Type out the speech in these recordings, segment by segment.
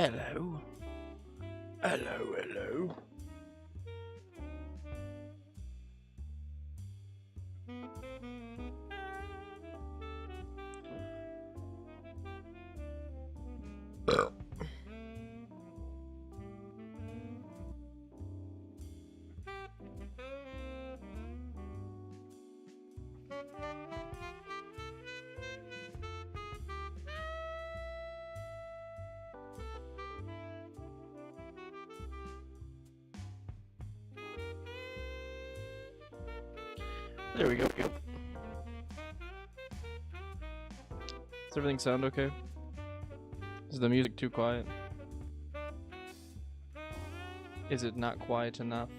Hello. Hello, hello. There we go. Does everything sound okay? Is the music too quiet? Is it not quiet enough?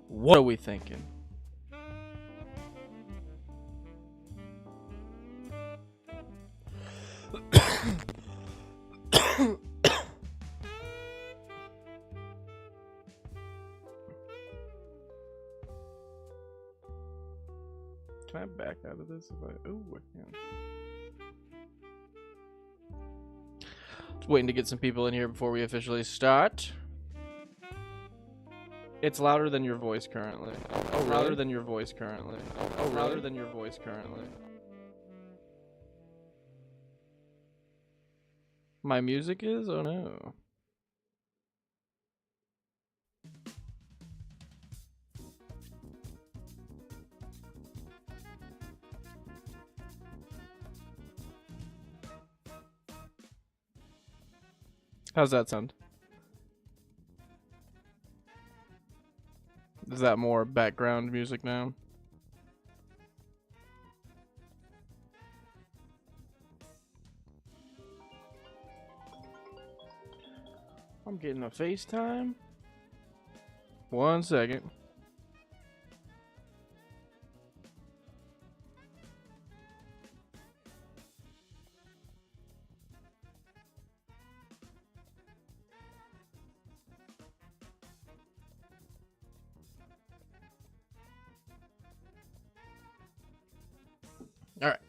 What are we thinking? Can I back out of this if I... Ooh, I can. Just waiting to get some people in here before we officially start. It's louder than your voice currently. Oh, really? Louder than your voice currently. Oh, really? Louder than your voice currently. My music is? Oh no. How's that sound? Is that more background music now? I'm getting a FaceTime. 1 second. All right.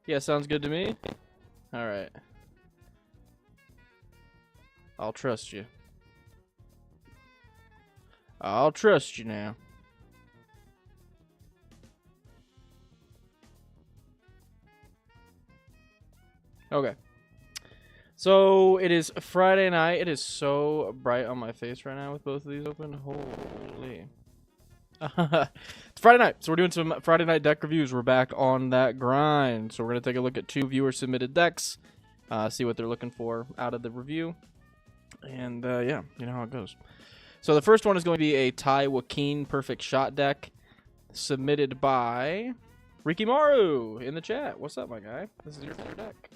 Yeah, sounds good to me. All right. I'll trust you. I'll trust you now. Okay. So it is Friday night. It is so bright on my face right now with both of these open. Holy. It's Friday night, so we're doing some Friday night deck reviews. We're back on that grind. So we're going to take a look at 2 viewer submitted decks, see what they're looking for out of the review. And yeah, you know how it goes. So the first one is going to be a Taii Perfect Shot deck submitted by Rikimaru in the chat. What's up, my guy? This is your deck.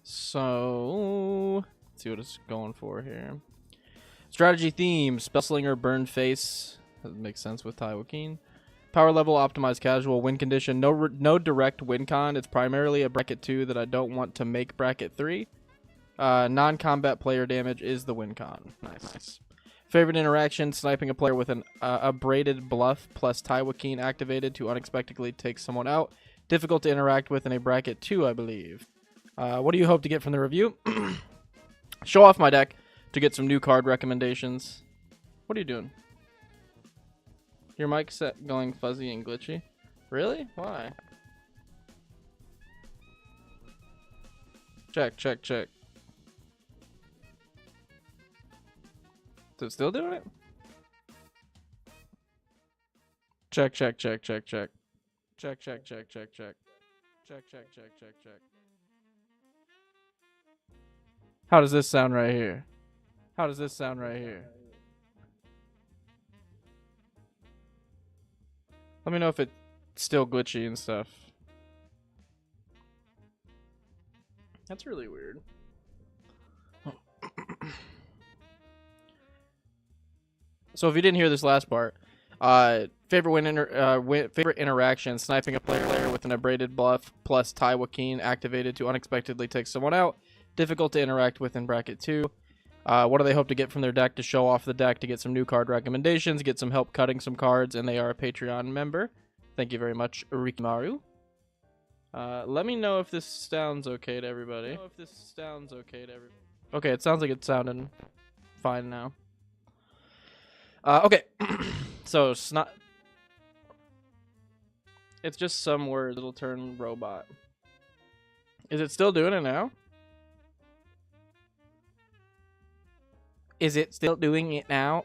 So let's see what it's going for here. Strategy theme: Spellslinger, Burn Face. That makes sense with Taii. Power level: Optimized Casual. Win condition: no direct win con. It's primarily a bracket 2 that I don't want to make bracket 3. Non-combat player damage is the win con. Nice. Favorite interaction: sniping a player with an abraded bluff plus Taii activated to unexpectedly take someone out. Difficult to interact with in a bracket 2, I believe. What do you hope to get from the review? Show off my deck to get some new card recommendations. What are you doing? Your mic set going fuzzy and glitchy? Really? Why? Check, check, check. Is it still doing it? Check, check, check, check, check. Check, check, check, check, check. Check, check, check, check, check. How does this sound right here? How does this sound right here? Let me know if it's still glitchy and stuff. That's really weird. So if you didn't hear this last part, favorite interaction: sniping a player with an abraded bluff plus Taii activated to unexpectedly take someone out. Difficult to interact with in bracket 2. What do they hope to get from their deck? To show off the deck, to get some new card recommendations, get some help cutting some cards, and they are a Patreon member. Thank you very much, Rikimaru. Let me know if this sounds okay to everybody. Okay, it sounds like it's sounding fine now. Okay. So it's not. It's just some words. It'll turn robot. Is it still doing it now? Is it still doing it now?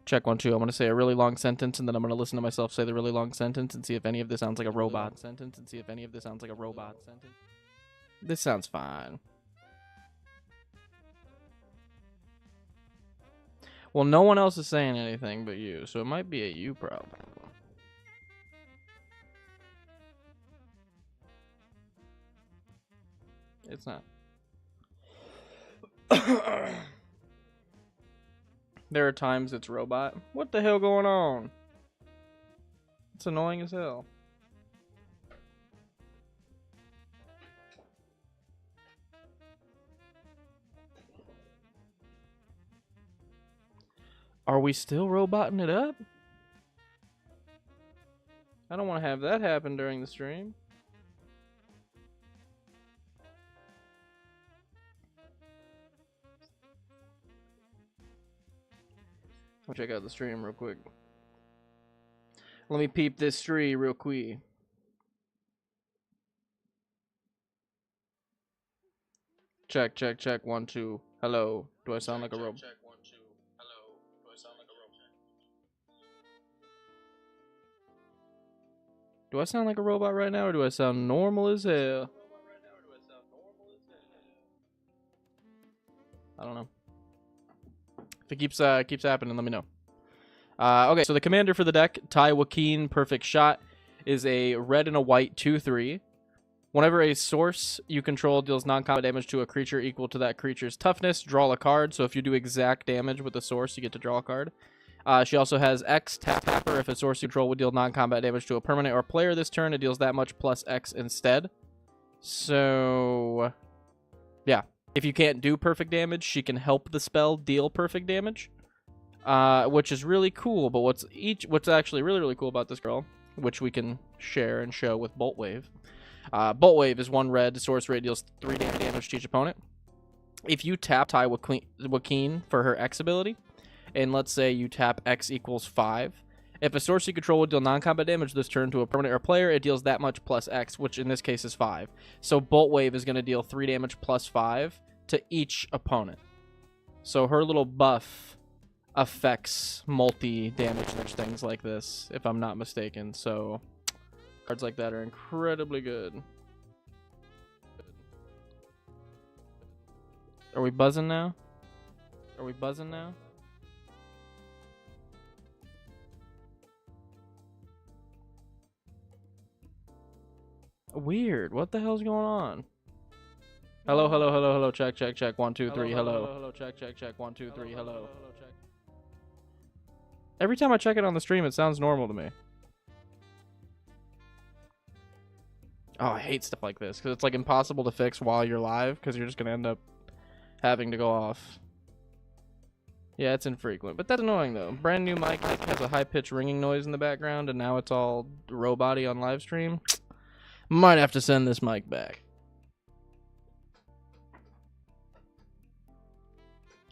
Check 1 2. I'm gonna say a really long sentence, and then I'm gonna listen to myself say the really long sentence and see if any of this sounds like a robot. This sounds fine. Well, no one else is saying anything but you, so it might be a you problem. It's not. There are times it's robot. What the hell going on? It's annoying as hell. Are we still roboting it up? I don't want to have that happen during the stream. I'll check out the stream real quick. Let me peep this tree real quick. Check, check, check. 1 2. Hello. Do I sound like a robot? Do I sound like a robot right now, or do I sound normal as hell? I don't know. If it keeps happening, let me know. Okay, so the commander for the deck, Taii, Perfect Shot, is a red and a white 2/3. Whenever a source you control deals non-combat damage to a creature equal to that creature's toughness, draw a card. So if you do exact damage with the source, you get to draw a card. She also has X, Tapper. If a source you control would deal non-combat damage to a permanent or player this turn, it deals that much plus X instead. So, yeah. If you can't do perfect damage, she can help the spell deal perfect damage, which is really cool. But what's actually really, really cool about this girl, which we can share and show with Bolt Wave. Bolt Wave is 1 red. Source rate deals 3 damage to each opponent. If you tap Taii for her X ability, and let's say you tap X equals 5, if a source you control would deal non-combat damage this turn to a permanent or player, it deals that much plus X, which in this case is 5. So Bolt Wave is going to deal 3 damage plus 5 to each opponent. So her little buff affects multi-damage things like this, if I'm not mistaken. So cards like that are incredibly good. Are we buzzing now? Weird. What the hell's going on? Hello, hello, hello, hello. Check, check, check. 1 2 3. Hello. Hello, check, check, check. 1 2 3. Hello. Every time I check it on the stream, it sounds normal to me. Oh, I hate stuff like this because it's like impossible to fix while you're live because you're just gonna end up having to go off. Yeah, it's infrequent, but that's annoying though. Brand new mic has a high-pitched ringing noise in the background, and now it's all robot-y on live stream. Might have to send this mic back.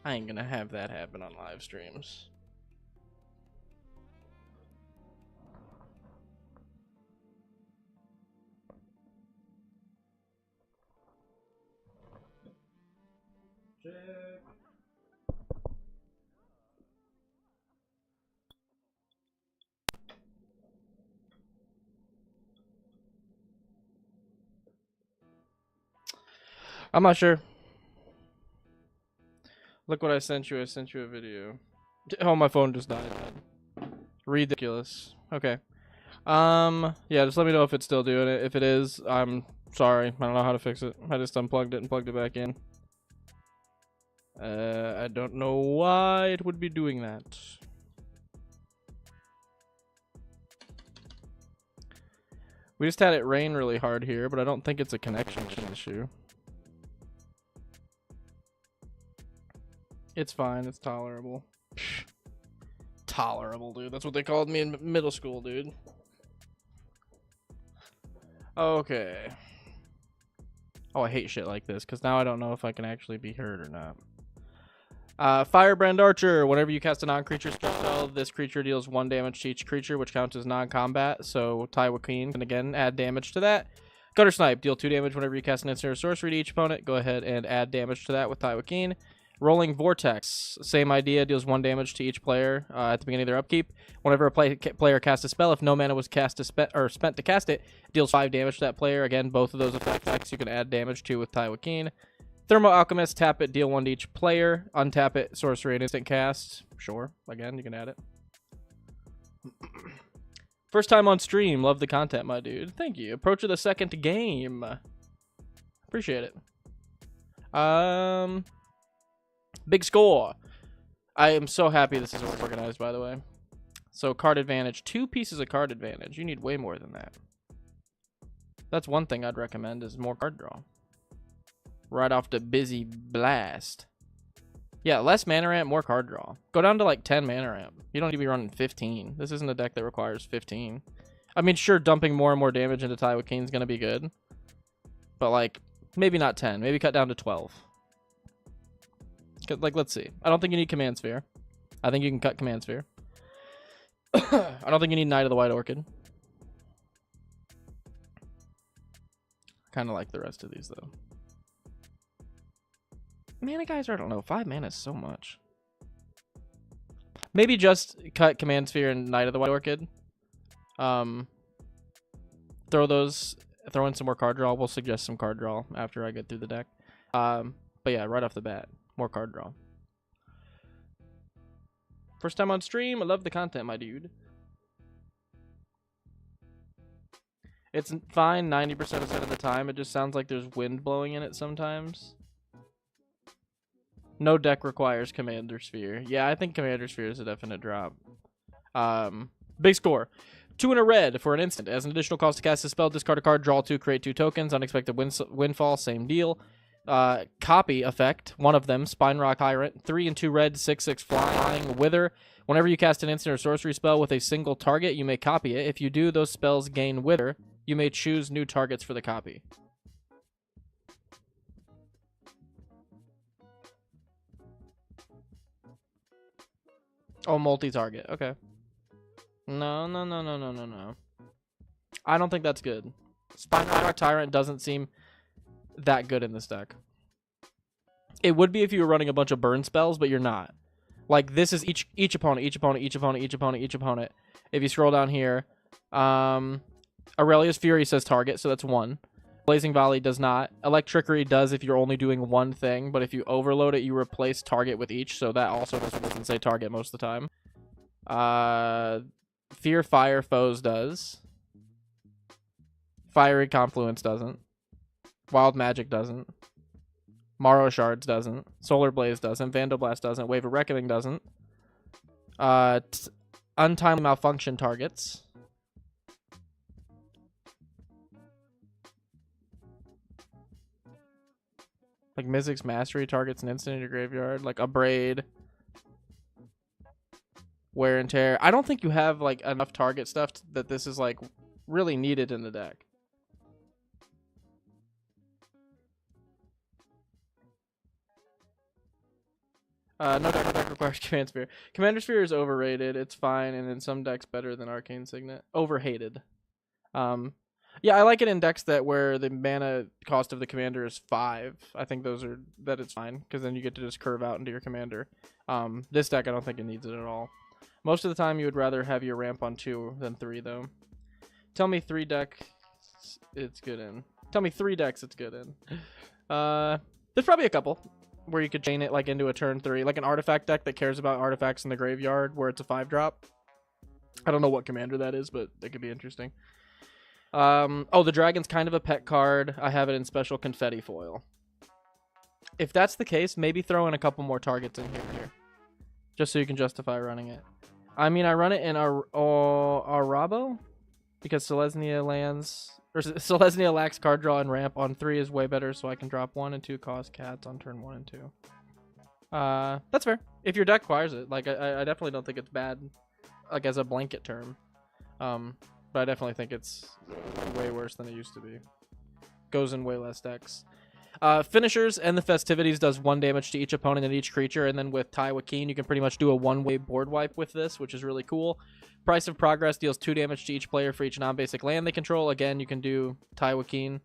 I ain't gonna have that happen on live streams. Check. I'm not sure. Look what I sent you. I sent you a video. Oh, my phone just died. Ridiculous. Okay. Yeah, just let me know if it's still doing it. If it is, I'm sorry. I don't know how to fix it. I just unplugged it and plugged it back in. I don't know why it would be doing that. We just had it rain really hard here, but I don't think it's a connection issue. It's fine. It's tolerable. Tolerable, dude. That's what they called me in middle school, dude. Okay. Oh, I hate shit like this, because now I don't know if I can actually be hurt or not. Firebrand Archer. Whenever you cast a non-creature spell, this creature deals 1 damage to each creature, which counts as non-combat. So Taii can again add damage to that. Gutter Snipe. Deal 2 damage whenever you cast an instant or sorcery to each opponent. Go ahead and add damage to that with Taii. Rolling Vortex. Same idea. Deals 1 damage to each player at the beginning of their upkeep. Whenever a player casts a spell, if no mana was cast to spent to cast it, it deals 5 damage to that player. Again, both of those effects you can add damage to with Taii. Thermo Alchemist. Tap it. Deal 1 to each player. Untap it. Sorcery and instant cast. Sure. Again, you can add it. First time on stream. Love the content, my dude. Thank you. Approach of the second game. Appreciate it. Big score. I am so happy this is organized, by the way. So card advantage. 2 pieces of card advantage. You need way more than that. That's one thing I'd recommend is more card draw. Right off the busy blast. Yeah, less mana ramp, more card draw. Go down to like 10 mana ramp. You don't need to be running 15. This isn't a deck that requires 15. I mean, sure, dumping more and more damage into Taii is going to be good. But like, maybe not 10. Maybe cut down to 12. Like, let's see. I don't think you need Command Sphere. I think you can cut Command Sphere. I don't think you need Knight of the White Orchid. Kind of like the rest of these, though. Mana Geyser, I don't know. 5 mana is so much. Maybe just cut Command Sphere and Knight of the White Orchid. Throw in some more card draw. We'll suggest some card draw after I get through the deck. But yeah, right off the bat. More card draw. First time on stream. I love the content, my dude. It's fine 90% of the time. It just sounds like there's wind blowing in it sometimes. No deck requires Commander Sphere. Yeah, I think Commander Sphere is a definite drop. Big score. 2 in a red for an instant. As an additional cost to cast a spell, discard a card, draw 2, create 2 tokens. Unexpected windfall, same deal. Copy effect, one of them, Spine Rock Tyrant, 3 and 2 red, 6/6 flying, Wither. Whenever you cast an instant or sorcery spell with a single target, you may copy it. If you do, those spells gain Wither. You may choose new targets for the copy. Oh, multi-target. Okay. No. I don't think that's good. Spine Rock Tyrant doesn't seem that good in this deck. It would be if you were running a bunch of burn spells, but you're not. Like, this is each opponent. If you scroll down here, Aurelia's Fury says target, so that's 1. Blazing Volley does not. Electrickery does if you're only doing one thing, but if you overload it, you replace target with each, so that also doesn't say target most of the time. Fear Fire Foes does. Fiery Confluence doesn't. Wild Magic doesn't. Morrow Shards doesn't. Solar Blaze doesn't. Vandal Blast doesn't. Wave of Reckoning doesn't. Untimely Malfunction targets. Like Mizzix's Mastery targets an instant in your graveyard. Like Abrade. Wear and Tear. I don't think you have like enough target stuff that this is like really needed in the deck. No deck requires Command Sphere. Commander Sphere is overrated. It's fine, and in some decks better than Arcane Signet. Overhated. Yeah, I like it in decks where the mana cost of the commander is 5. I think that it's fine, because then you get to just curve out into your commander. This deck, I don't think it needs it at all. Most of the time, you would rather have your ramp on 2 than 3, though. Tell me 3 decks it's good in. Tell me 3 decks it's good in. There's probably a couple where you could chain it like into a turn 3, like an artifact deck that cares about artifacts in the graveyard where it's a 5-drop. I don't know what commander that is, but it could be interesting. Oh, the dragon's kind of a pet card. I have it in special confetti foil. If that's the case, maybe throw in a couple more targets in here. Just so you can justify running it. I mean, I run it in Arabo because Selesnya lands, or Selesnya lacks card draw and ramp on 3 is way better, so I can drop 1 and 2 cost cats on turn 1 and 2. That's fair. If your deck requires it, like I definitely don't think it's bad, like as a blanket term. But I definitely think it's way worse than it used to be. Goes in way less decks. Finishers and the Festivities does 1 damage to each opponent and each creature, and then with Taii, you can pretty much do a one-way board wipe with this, which is really cool. Price of Progress deals 2 damage to each player for each non-basic land they control. Again, you can do Taii.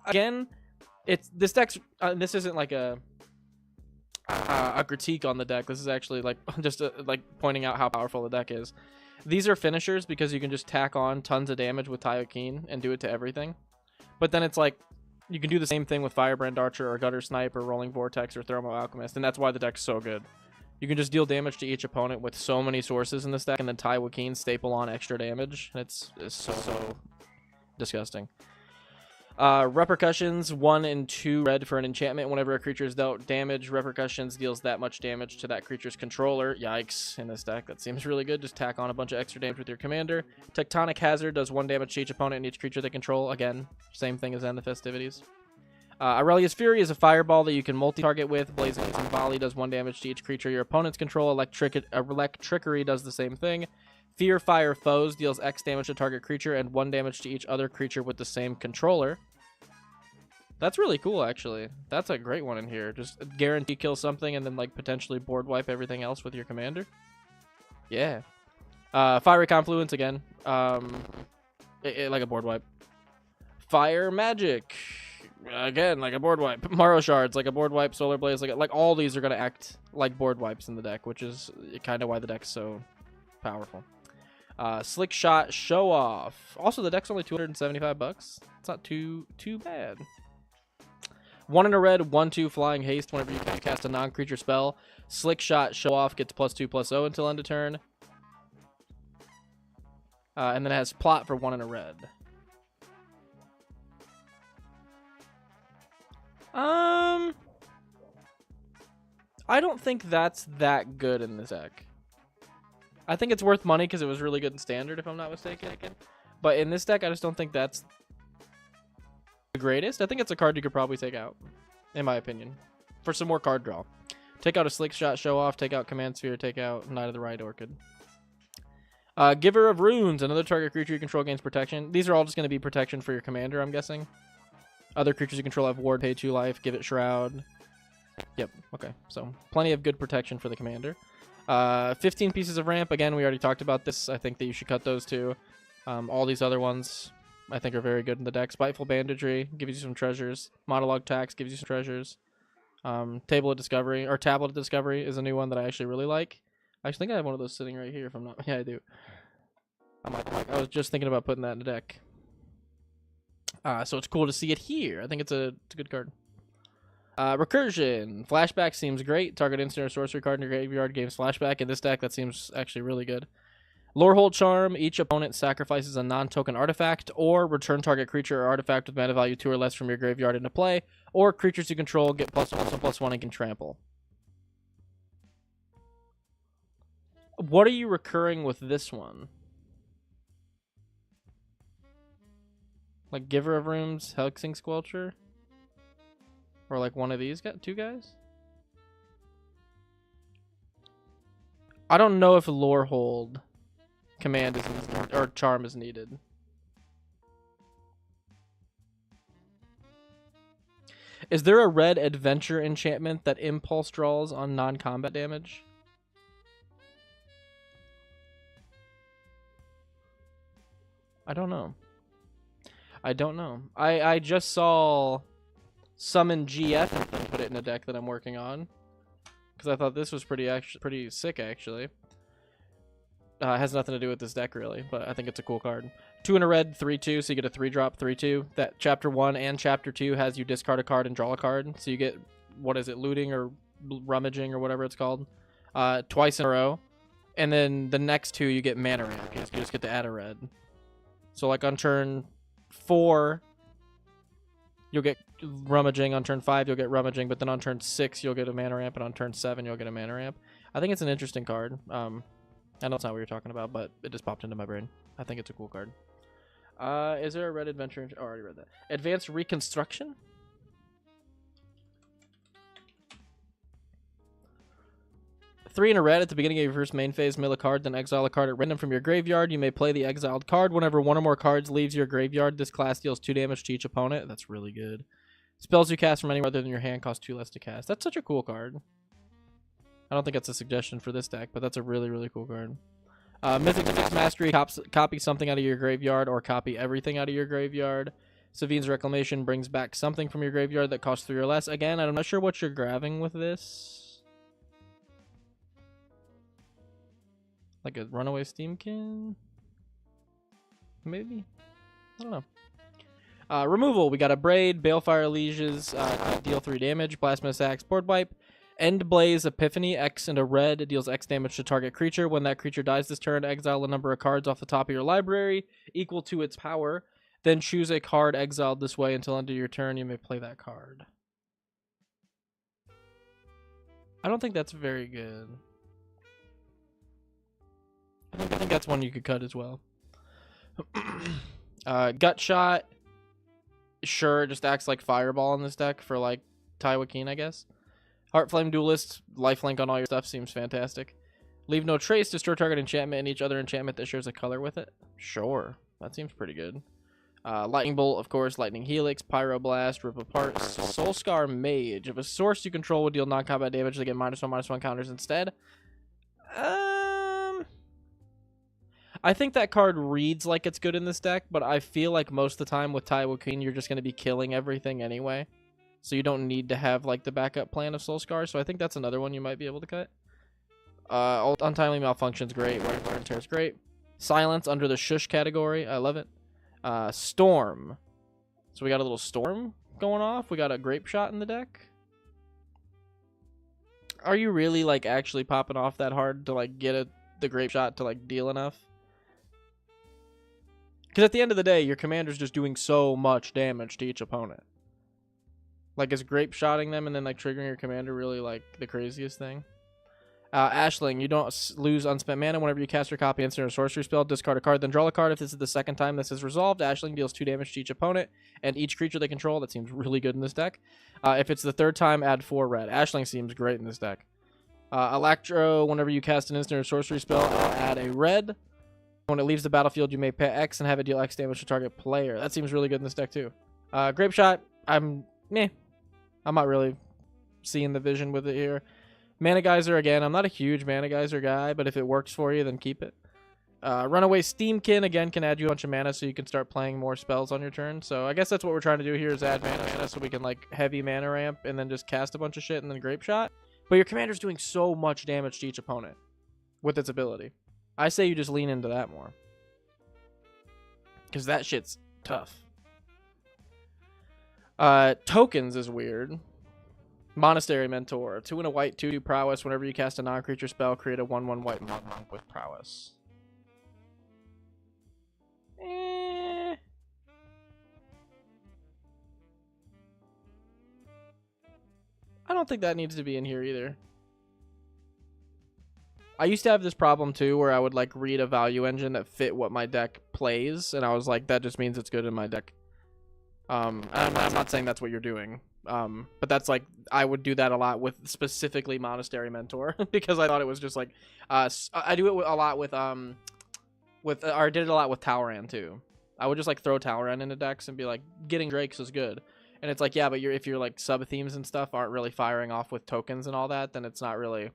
Again, this deck's this isn't like a critique on the deck. This is actually like just like pointing out how powerful the deck is. These are finishers because you can just tack on tons of damage with Taii and do it to everything. But then it's like you can do the same thing with Firebrand Archer or Gutter Snipe or Rolling Vortex or Thermo Alchemist, and that's why the deck's so good. You can just deal damage to each opponent with so many sources in this deck, and then Taii staple on extra damage. It's so disgusting. Repercussions, 1 and 2 red for an enchantment. Whenever a creature is dealt damage, Repercussions deals that much damage to that creature's controller. Yikes, in this deck. That seems really good. Just tack on a bunch of extra damage with your commander. Tectonic Hazard does 1 damage to each opponent and each creature they control. Again, same thing as in the Festivities. Aurelia's Fury is a fireball that you can multi-target with. Blazing Volley does 1 damage to each creature your opponents control. Electrickery does the same thing. Fear Fire Foes deals X damage to target creature and 1 damage to each other creature with the same controller. That's really cool, actually. That's a great one in here. Just guarantee kill something and then like potentially board wipe everything else with your commander. Yeah. Fiery Confluence again. Like a board wipe. Fire Magic. Again, like a board wipe. Morrow Shards, like a board wipe. Solar Blaze, like all these are going to act like board wipes in the deck, which is kind of why the deck's so powerful. Slick Shot Show Off. Also, the deck's only $275. It's not too bad. 1 in a red, 1/2 Flying Haste. Whenever you can cast a non-creature spell, Slick Shot Show Off gets +2/+0 until end of turn. And then it has Plot for 1 in a red. I don't think that's that good in this deck. I think it's worth money because it was really good in Standard, if I'm not mistaken. But in this deck, I just don't think that's the greatest. I think it's a card you could probably take out, in my opinion, for some more card draw. Take out a Slick Shot Show Off, take out Command Sphere, take out Knight of the Right Orchid. Giver of Runes, another target creature you control gains protection. These are all just going to be protection for your commander, I'm guessing. Other creatures you control have Ward, pay 2 life, give it Shroud. Yep, okay. So, plenty of good protection for the commander. 15 pieces of ramp. Again, we already talked about this. I think that you should cut those too. All these other ones I think are very good in the deck. Spiteful Banditry gives you some treasures. Monologue Tax gives you some treasures. Table of Discovery, or Tablet of Discovery is a new one that I actually really like. I think I have one of those sitting right here if I'm not... Yeah, I do. I was just thinking about putting that in the deck. So it's cool to see it here. I think it's a good card. Recursion. Flashback seems great. Target instant or sorcery card in your graveyard gains flashback. In this deck, that seems actually really good. Lorehold Charm. Each opponent sacrifices a non-token artifact, or return target creature or artifact with mana value 2 or less from your graveyard into play, or creatures you control get +1/+1 and can trample. What are you recurring with this one? Like Giver of Rooms, Hexing Squelcher? Or like one of these two guys? I don't know if Lorehold command is or charm is needed. Is there a red adventure enchantment that impulse draws on non-combat damage? I don't know. I just saw Summon GF and put it in a deck that I'm working on because I thought this was pretty sick actually. Has nothing to do with this deck really, but I think it's a cool card. 2 in a red, 3/2, so you get a 3-drop 3/2. That Chapter 1 and Chapter 2 has you discard a card and draw a card, so you get, what is it, looting or rummaging or whatever it's called, twice in a row. And then the next 2 you get mana ramp. You just get to add a red. So like on turn 4 you'll get rummaging, on turn 5 you'll get rummaging, but then on turn 6 you'll get a mana ramp, and on turn 7 you'll get a mana ramp. I think it's an interesting card. I know it's not what you're talking about, but it just popped into my brain. I think it's a cool card. Is there a red adventure? Oh, I already read that. Advanced Reconstruction? 3 in a red. At the beginning of your first main phase, mill a card, then exile a card at random from your graveyard. You may play the exiled card. Whenever one or more cards leaves your graveyard, this class deals 2 damage to each opponent. That's really good. Spells you cast from anywhere other than your hand cost 2 less to cast. That's such a cool card. I don't think that's a suggestion for this deck, but that's a really, really cool card. Mythic Mastery, copy something out of your graveyard or copy everything out of your graveyard. Savine's Reclamation brings back something from your graveyard that costs 3 or less. Again, I'm not sure what you're grabbing with this. Like a Runaway Steamkin? Maybe? I don't know. Removal, we got a Braid, Balefire Lieges, deal 3 damage, Blasphemous Axe, Board Wipe. End Blaze Epiphany, X and a red. It deals X damage to target creature. When that creature dies this turn, exile a number of cards off the top of your library equal to its power. Then choose a card exiled this way until end of your turn. You may play that card. I don't think that's very good. I think that's one you could cut as well. Gut Shot. Sure, it just acts like Fireball in this deck for like Taii, I guess. Heartflame Duelist, lifelink on all your stuff seems fantastic. Leave no trace, destroy target enchantment and each other enchantment that shares a color with it. Sure, that seems pretty good. Lightning Bolt, of course, Lightning Helix, Pyroblast, Rip Apart, Soulscar Mage. If a source you control would deal non-combat damage, they get -1/-1 counters instead. I think that card reads like it's good in this deck, but I feel like most of the time with Taii you're just going to be killing everything anyway. So you don't need to have like the backup plan of Soulscar, so I think that's another one you might be able to cut. Untimely Malfunction's great, Wear and Tear's great. Silence under the Shush category, I love it. Storm. So we got a little Storm going off. We got a Grape Shot in the deck. Are you really like actually popping off that hard to like get the Grape Shot to like deal enough? Because at the end of the day, your commander's just doing so much damage to each opponent. Like, is Grape Shotting them and then like triggering your commander really like the craziest thing? Ashling, you don't lose unspent mana whenever you cast or copy instant or sorcery spell. Discard a card, then draw a card. If this is the second time this is resolved, Ashling deals 2 damage to each opponent and each creature they control. That seems really good in this deck. If it's the third time, add 4 red. Ashling seems great in this deck. Electro, whenever you cast an instant or sorcery spell, add a red. When it leaves the battlefield, you may pay X and have it deal X damage to target player. That seems really good in this deck too. Grape Shot, I'm not really seeing the vision with it here. Mana Geyser, again, I'm not a huge Mana Geyser guy, but if it works for you, then keep it. Runaway Steamkin, again, can add you a bunch of mana so you can start playing more spells on your turn. So I guess that's what we're trying to do here is add mana so we can like heavy mana ramp and then just cast a bunch of shit and then Grape Shot. But your commander's doing so much damage to each opponent with its ability. I say you just lean into that more. Because that shit's tough. Tokens is weird. Monastery Mentor. 2 and a white, 2 prowess. Whenever you cast a non-creature spell, create a 1/1 white monk with prowess. I don't think that needs to be in here either. I used to have this problem too where I would like read a value engine that fit what my deck plays, and I was like, that just means it's good in my deck. I'm not saying that's what you're doing. But that's like, I would do that a lot with specifically Monastery Mentor because I thought it was just like, I do it a lot with I did it a lot with Talran too. I would just like throw Talran into decks and be like, getting Drakes is good. And it's like, yeah, but if your like sub-themes and stuff aren't really firing off with tokens and all that, then it's not really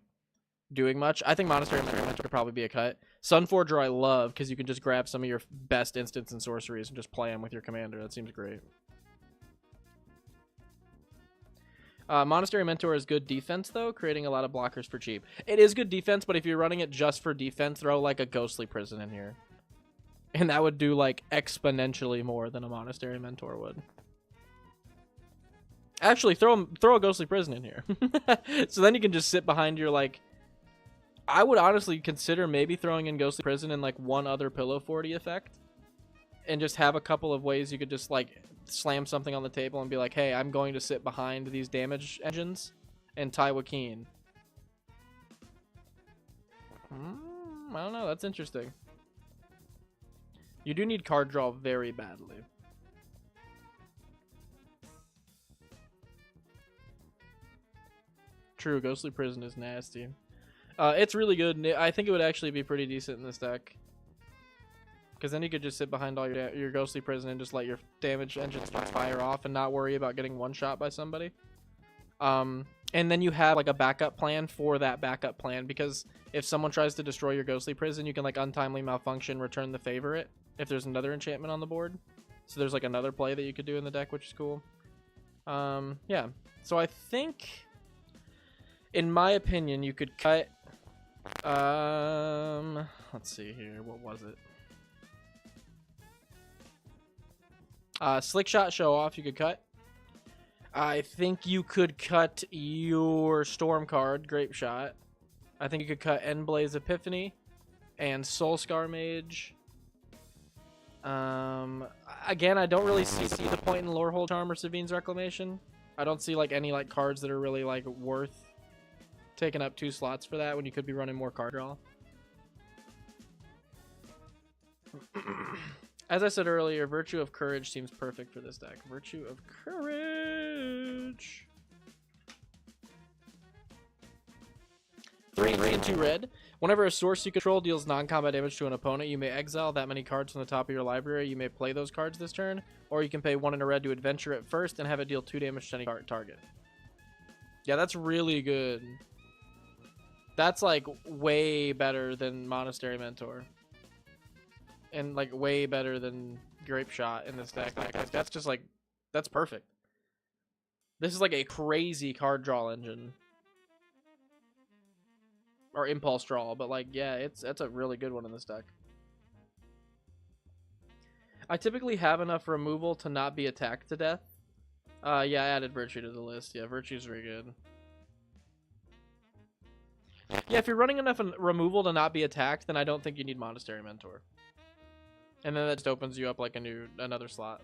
doing much. I think Monastery Mentor could probably be a cut. Sunforger I love because you can just grab some of your best instants and sorceries and just play them with your commander. That seems great. Monastery Mentor is good defense, though, creating a lot of blockers for cheap. It is good defense, but if you're running it just for defense, throw like a Ghostly Prison in here. And that would do like exponentially more than a Monastery Mentor would. Actually, throw a Ghostly Prison in here. So then you can just sit behind your like... I would honestly consider maybe throwing in Ghostly Prison and like one other Pillow 40 effect. And just have a couple of ways you could just like slam something on the table and be like, hey, I'm going to sit behind these damage engines and Taii. I don't know, that's interesting. You do need card draw very badly. True, Ghostly Prison is nasty. It's really good. And I think it would actually be pretty decent in this deck. Because then you could just sit behind all your Ghostly Prison and just let your damage engines fire off and not worry about getting one shot by somebody. And then you have like a backup plan for that backup plan, because if someone tries to destroy your Ghostly Prison, you can like untimely malfunction, return the favorite if there's another enchantment on the board. So there's like another play that you could do in the deck, which is cool. Yeah. So I think, in my opinion, you could cut. Let's see here. What was it? Slick Shot Show Off, you could cut. I think you could cut your Storm card, Grape Shot. I think you could cut Endblaze Epiphany and Soulscar Mage. Again, I don't really see the point in Lorehold Charm or Savine's Reclamation. I don't see like any like cards that are really like worth taking up 2 slots for that when you could be running more card draw. As I said earlier, Virtue of Courage seems perfect for this deck. Virtue of Courage. 3 and 2 red. Whenever a source you control deals non-combat damage to an opponent, you may exile that many cards from the top of your library. You may play those cards this turn, or you can pay 1 in a red to adventure it first and have it deal 2 damage to any target. Yeah, that's really good. That's like way better than Monastery Mentor. And like way better than Grape Shot in this deck. Like, that's just like, that's perfect. This is like a crazy card draw engine. Or impulse draw, but like, yeah, that's a really good one in this deck. I typically have enough removal to not be attacked to death. Yeah, I added Virtue to the list. Yeah, Virtue's very good. Yeah, if you're running enough removal to not be attacked, then I don't think you need Monastery Mentor. And then that just opens you up like another slot.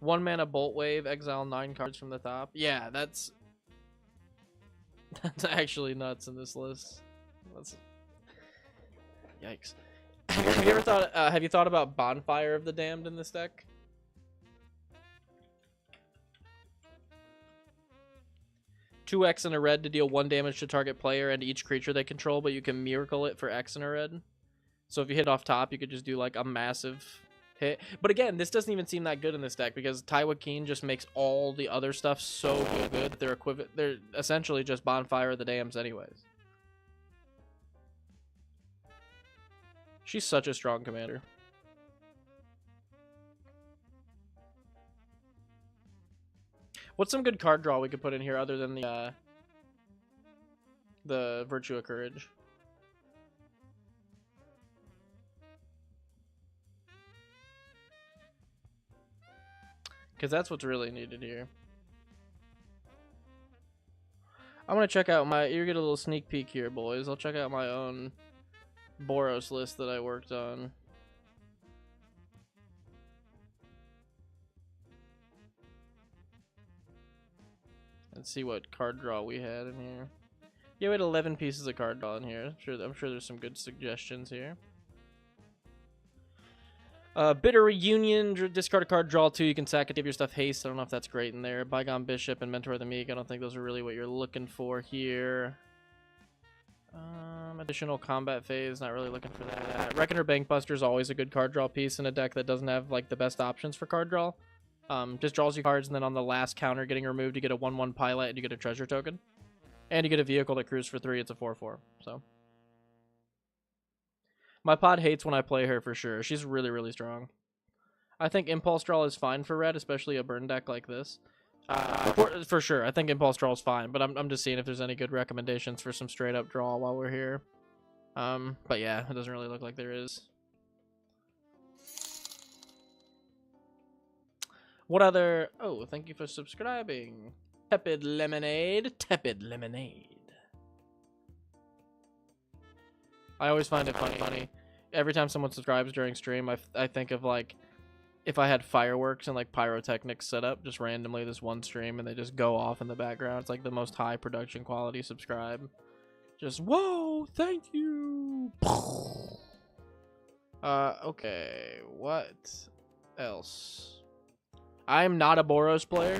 1 mana Bolt Wave, exile 9 cards from the top. Yeah, that's actually nuts in this list. Yikes. Have you ever thought? Have you thought about Bonfire of the Damned in this deck? Two X and a red to deal 1 damage to target player and each creature they control, but you can miracle it for X and a red. So if you hit off top, you could just do like a massive hit. But again, this doesn't even seem that good in this deck because Taii just makes all the other stuff so good that they're essentially just Bonfire of the Damned anyways. She's such a strong commander. What's some good card draw we could put in here other than the Virtue of Courage? Because that's what's really needed here. I'm going to check out you get a little sneak peek here, boys. I'll check out my own Boros list that I worked on. And see what card draw we had in here. Yeah, we had 11 pieces of card draw in here. I'm sure there's some good suggestions here. Bitter Reunion, discard a card, draw 2. You can sack it, give your stuff haste. I don't know if that's great in there. Bygone Bishop and Mentor of the Meek. I don't think those are really what you're looking for here. Additional combat phase, not really looking for that. Reckoner Bankbuster is always a good card draw piece in a deck that doesn't have like the best options for card draw. Just draws you cards, and then on the last counter getting removed, you get a 1/1 pilot, and you get a treasure token. And you get a vehicle that cruises for 3. It's a 4/4. So my pod hates when I play her for sure. She's really, really strong. I think Impulse Draw is fine for red, especially a burn deck like this. For sure, I think Impulse Draw is fine, but I'm just seeing if there's any good recommendations for some straight up draw while we're here. But yeah, it doesn't really look like there is. What other... Oh, thank you for subscribing. Tepid Lemonade. Tepid Lemonade. I always find it funny. Every time someone subscribes during stream, I think of, like, if I had fireworks and, like, pyrotechnics set up just randomly this one stream and they just go off in the background. It's, like, the most high production quality subscribe. Just, whoa, thank you. Okay, what else? I'm not a Boros player.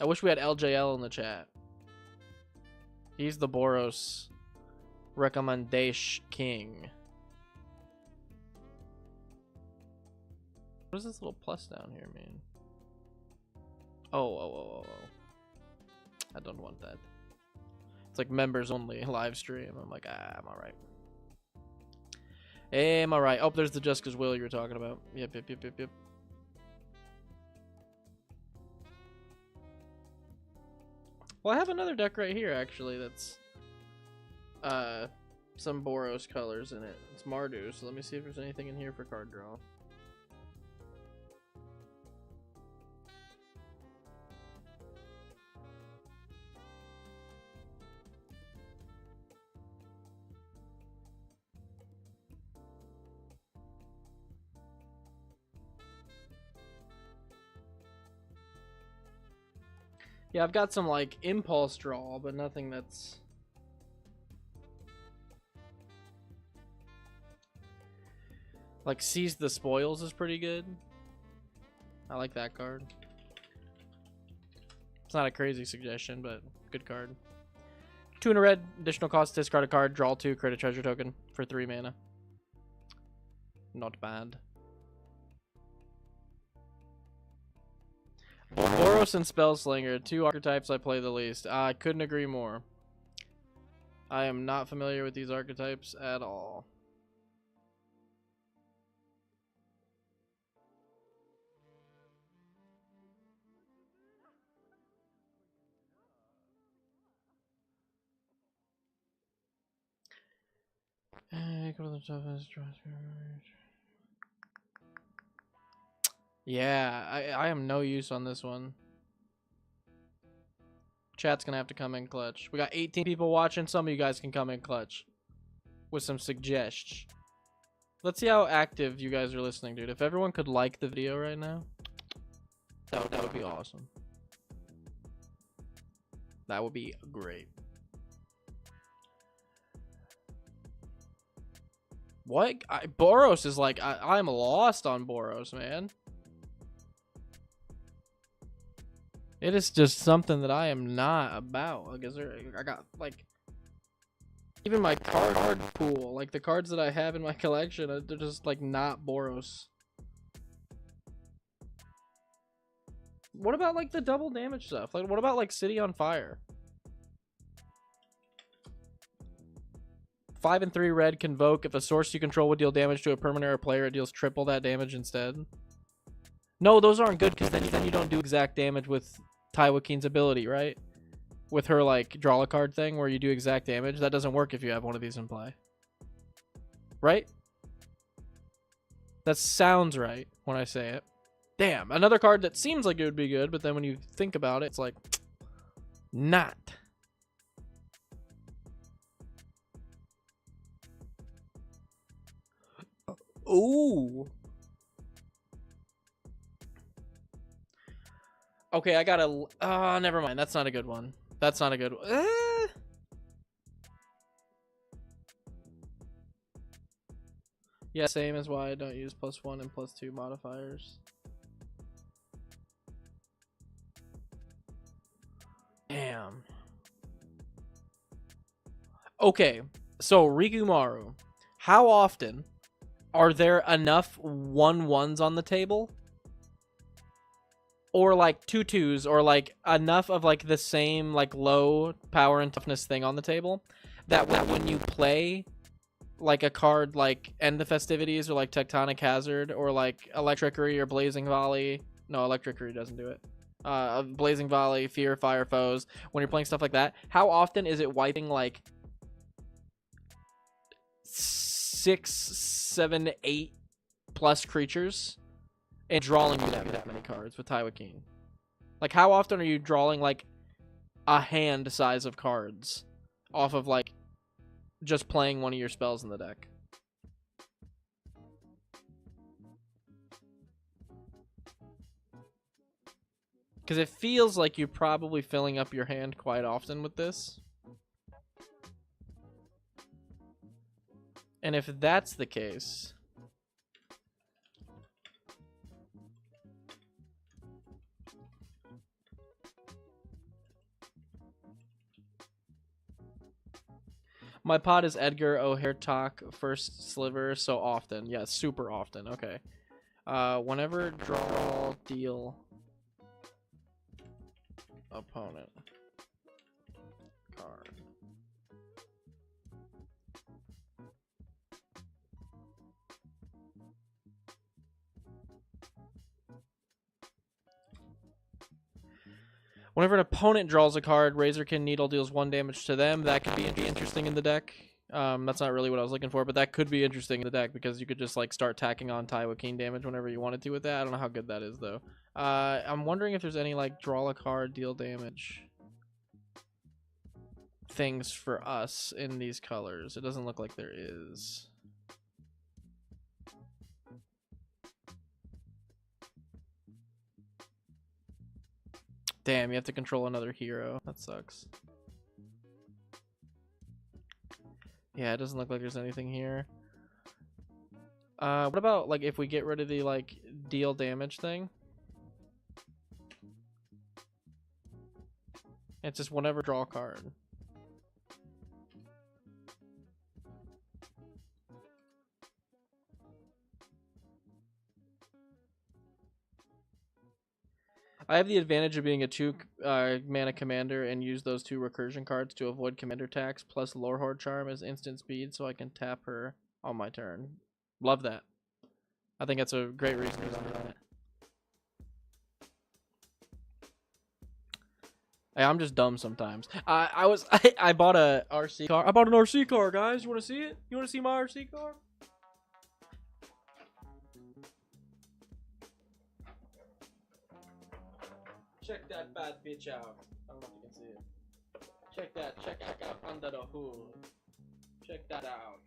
I wish we had LJL in the chat. He's the Boros recommendation king. What does this little plus down here mean? Oh. I don't want that. It's like members only live stream. I'm like, I'm alright. Am I right? Oh, there's the Jessica's Will you were talking about. Yep. Well, I have another deck right here, actually, that's some Boros colors in it. It's Mardu, so let me see if there's anything in here for card draw. Yeah, I've got some, like, impulse draw, but nothing that's... Like, Seize the Spoils is pretty good. I like that card. It's not a crazy suggestion, but good card. 2 and a red, additional cost, discard a card, draw 2, create a treasure token for 3 mana. Not bad. Boros and Spellslinger, 2 archetypes I play the least. I couldn't agree more. I am not familiar with these archetypes at all. Yeah, I am no use on this one. Chat's gonna have to come in clutch. We got 18 people watching. Some of you guys can come in clutch with some suggestions. Let's see how active you guys are listening, dude. If everyone could like the video right now, that would be awesome. That would be great. What? Boros is like, I'm lost on Boros, man. It is just something that I am not about. Like, I got, like, even my card pool, like, the cards that I have in my collection, they're just, like, not Boros. What about, like, the double damage stuff? Like, what about, like, City on Fire? 5 and 3 red, Convoke. If a source you control would deal damage to a permanent or player, it deals triple that damage instead. No, those aren't good, because then you don't do exact damage with Taii Keen's ability, right? With her, like, draw a card thing where you do exact damage. That doesn't work if you have one of these in play. Right? That sounds right when I say it. Damn, another card that seems like it would be good, but then when you think about it, it's like, not. Ooh. Okay, I gotta... never mind. That's not a good one. That's not a good one. Yeah, same as why I don't use +1 and +2 modifiers. Damn. Okay, so Rikumaru. How often are there enough 1/1s on the table? Or like 2/2s, or like enough of like the same like low power and toughness thing on the table that when you play like a card like End the Festivities or like Tectonic Hazard or like Electrickery or Blazing Volley. No, Electrickery doesn't do it. Blazing Volley, Fear, Fire Foes. When you're playing stuff like that, how often is it wiping like 6, 7, 8 plus creatures and drawing you that many cards with Taii Keen? Like, how often are you drawing like a hand size of cards off of like just playing one of your spells in the deck? Because it feels like you're probably filling up your hand quite often with this. And if that's the case... My pod is Edgar O'Hare Talk first sliver so often. Yeah, super often. Okay. Whenever draw deal opponent card. Whenever an opponent draws a card, Razorkin Needle deals 1 damage to them. That could be interesting in the deck. That's not really what I was looking for, but that could be interesting in the deck because you could just like start tacking on Taii damage whenever you wanted to with that. I don't know how good that is though. I'm wondering if there's any like draw a card, deal damage things for us in these colors. It doesn't look like there is. Damn, you have to control another hero. That sucks. Yeah, it doesn't look like there's anything here. What about like if we get rid of the like deal damage thing? It's just whenever draw a card. I have the advantage of being a 2 mana commander and use those 2 recursion cards to avoid commander attacks, plus Lorehorde Charm as instant speed, so I can tap her on my turn. Love that. I think that's a great reason to do that. I'm just dumb sometimes. I bought a RC car. I bought an RC car, guys. You want to see it? You want to see my RC car? Check that bad bitch out. I don't know if you can see it. Check that out under the hood. Check that out.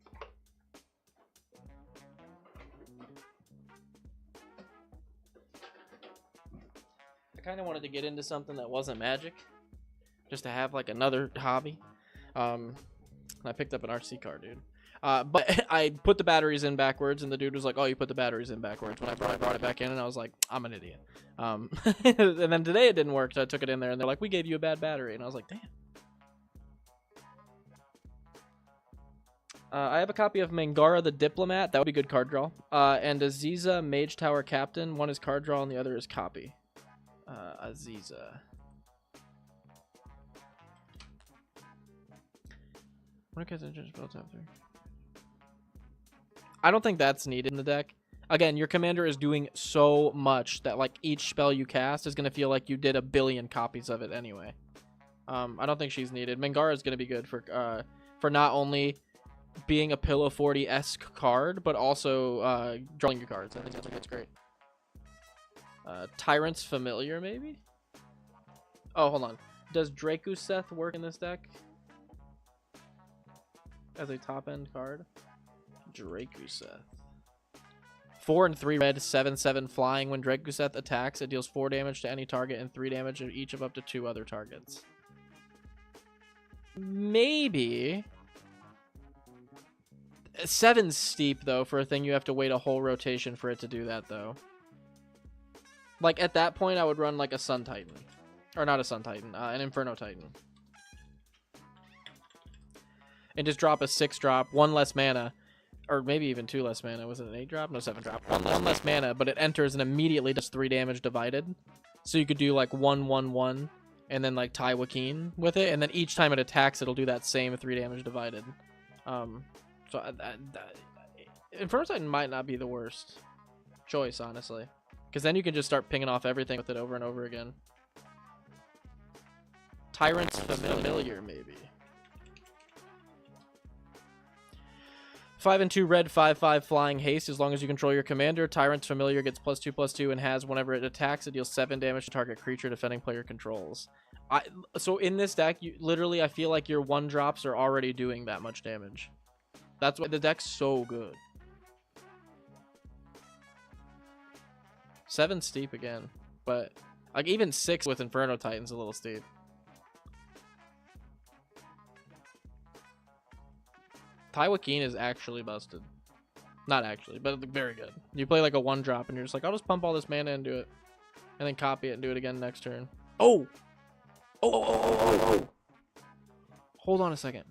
I kind of wanted to get into something that wasn't Magic, just to have like another hobby. I picked up an RC car, dude. But I put the batteries in backwards, and the dude was like, "Oh, you put the batteries in backwards." When I brought it back in, and I was like, "I'm an idiot." And then today it didn't work, so I took it in there, and they're like, "We gave you a bad battery," and I was like, "Damn." I have a copy of Mangara the Diplomat. That would be good card draw. And Aziza Mage Tower Captain. One is card draw, and the other is copy. Aziza. I don't think that's needed in the deck. Again, your commander is doing so much that like each spell you cast is going to feel like you did a billion copies of it anyway. I don't think she's needed. Mangara is going to be good for not only being a Pillow 40-esque card, but also drawing your cards. I think that's great. Tyrant's Familiar, maybe? Oh, hold on. Does Drakuseth work in this deck? As a top-end card? Drakuseth. 4 and 3 red, 7/7 flying. When Drakuseth attacks, it deals 4 damage to any target and 3 damage to each of up to 2 other targets. Maybe. 7's steep, though, for a thing you have to wait a whole rotation for it to do that, though. Like, at that point, I would run, like, a Sun Titan. Or not a Sun Titan, an Inferno Titan. And just drop a 6-drop, 1 less mana. Or maybe even 2 less mana. Was it an 8-drop? No, 7-drop. 1 less mana, but it enters and immediately does 3 damage divided. So you could do, like, 1/1/1, and then, like, Taii with it. And then each time it attacks, it'll do that same 3 damage divided. Inferno Titan might not be the worst choice, honestly. Because then you can just start pinging off everything with it over and over again. Tyrant's Familiar, maybe. 5 and 2 red, 5/5 flying haste. As long as you control your commander, Tyrant's Familiar gets +2/+2 and has whenever it attacks, it deals 7 damage to target creature defending player controls. So in this deck, I feel like your 1-drops are already doing that much damage. That's why the deck's so good. 7's steep again, but like even 6 with Inferno Titan's a little steep. Taii is actually busted. Not actually, but very good. You play like a 1-drop and you're just like, I'll just pump all this mana and do it. And then copy it and do it again next turn. Oh! Oh! Hold on a second.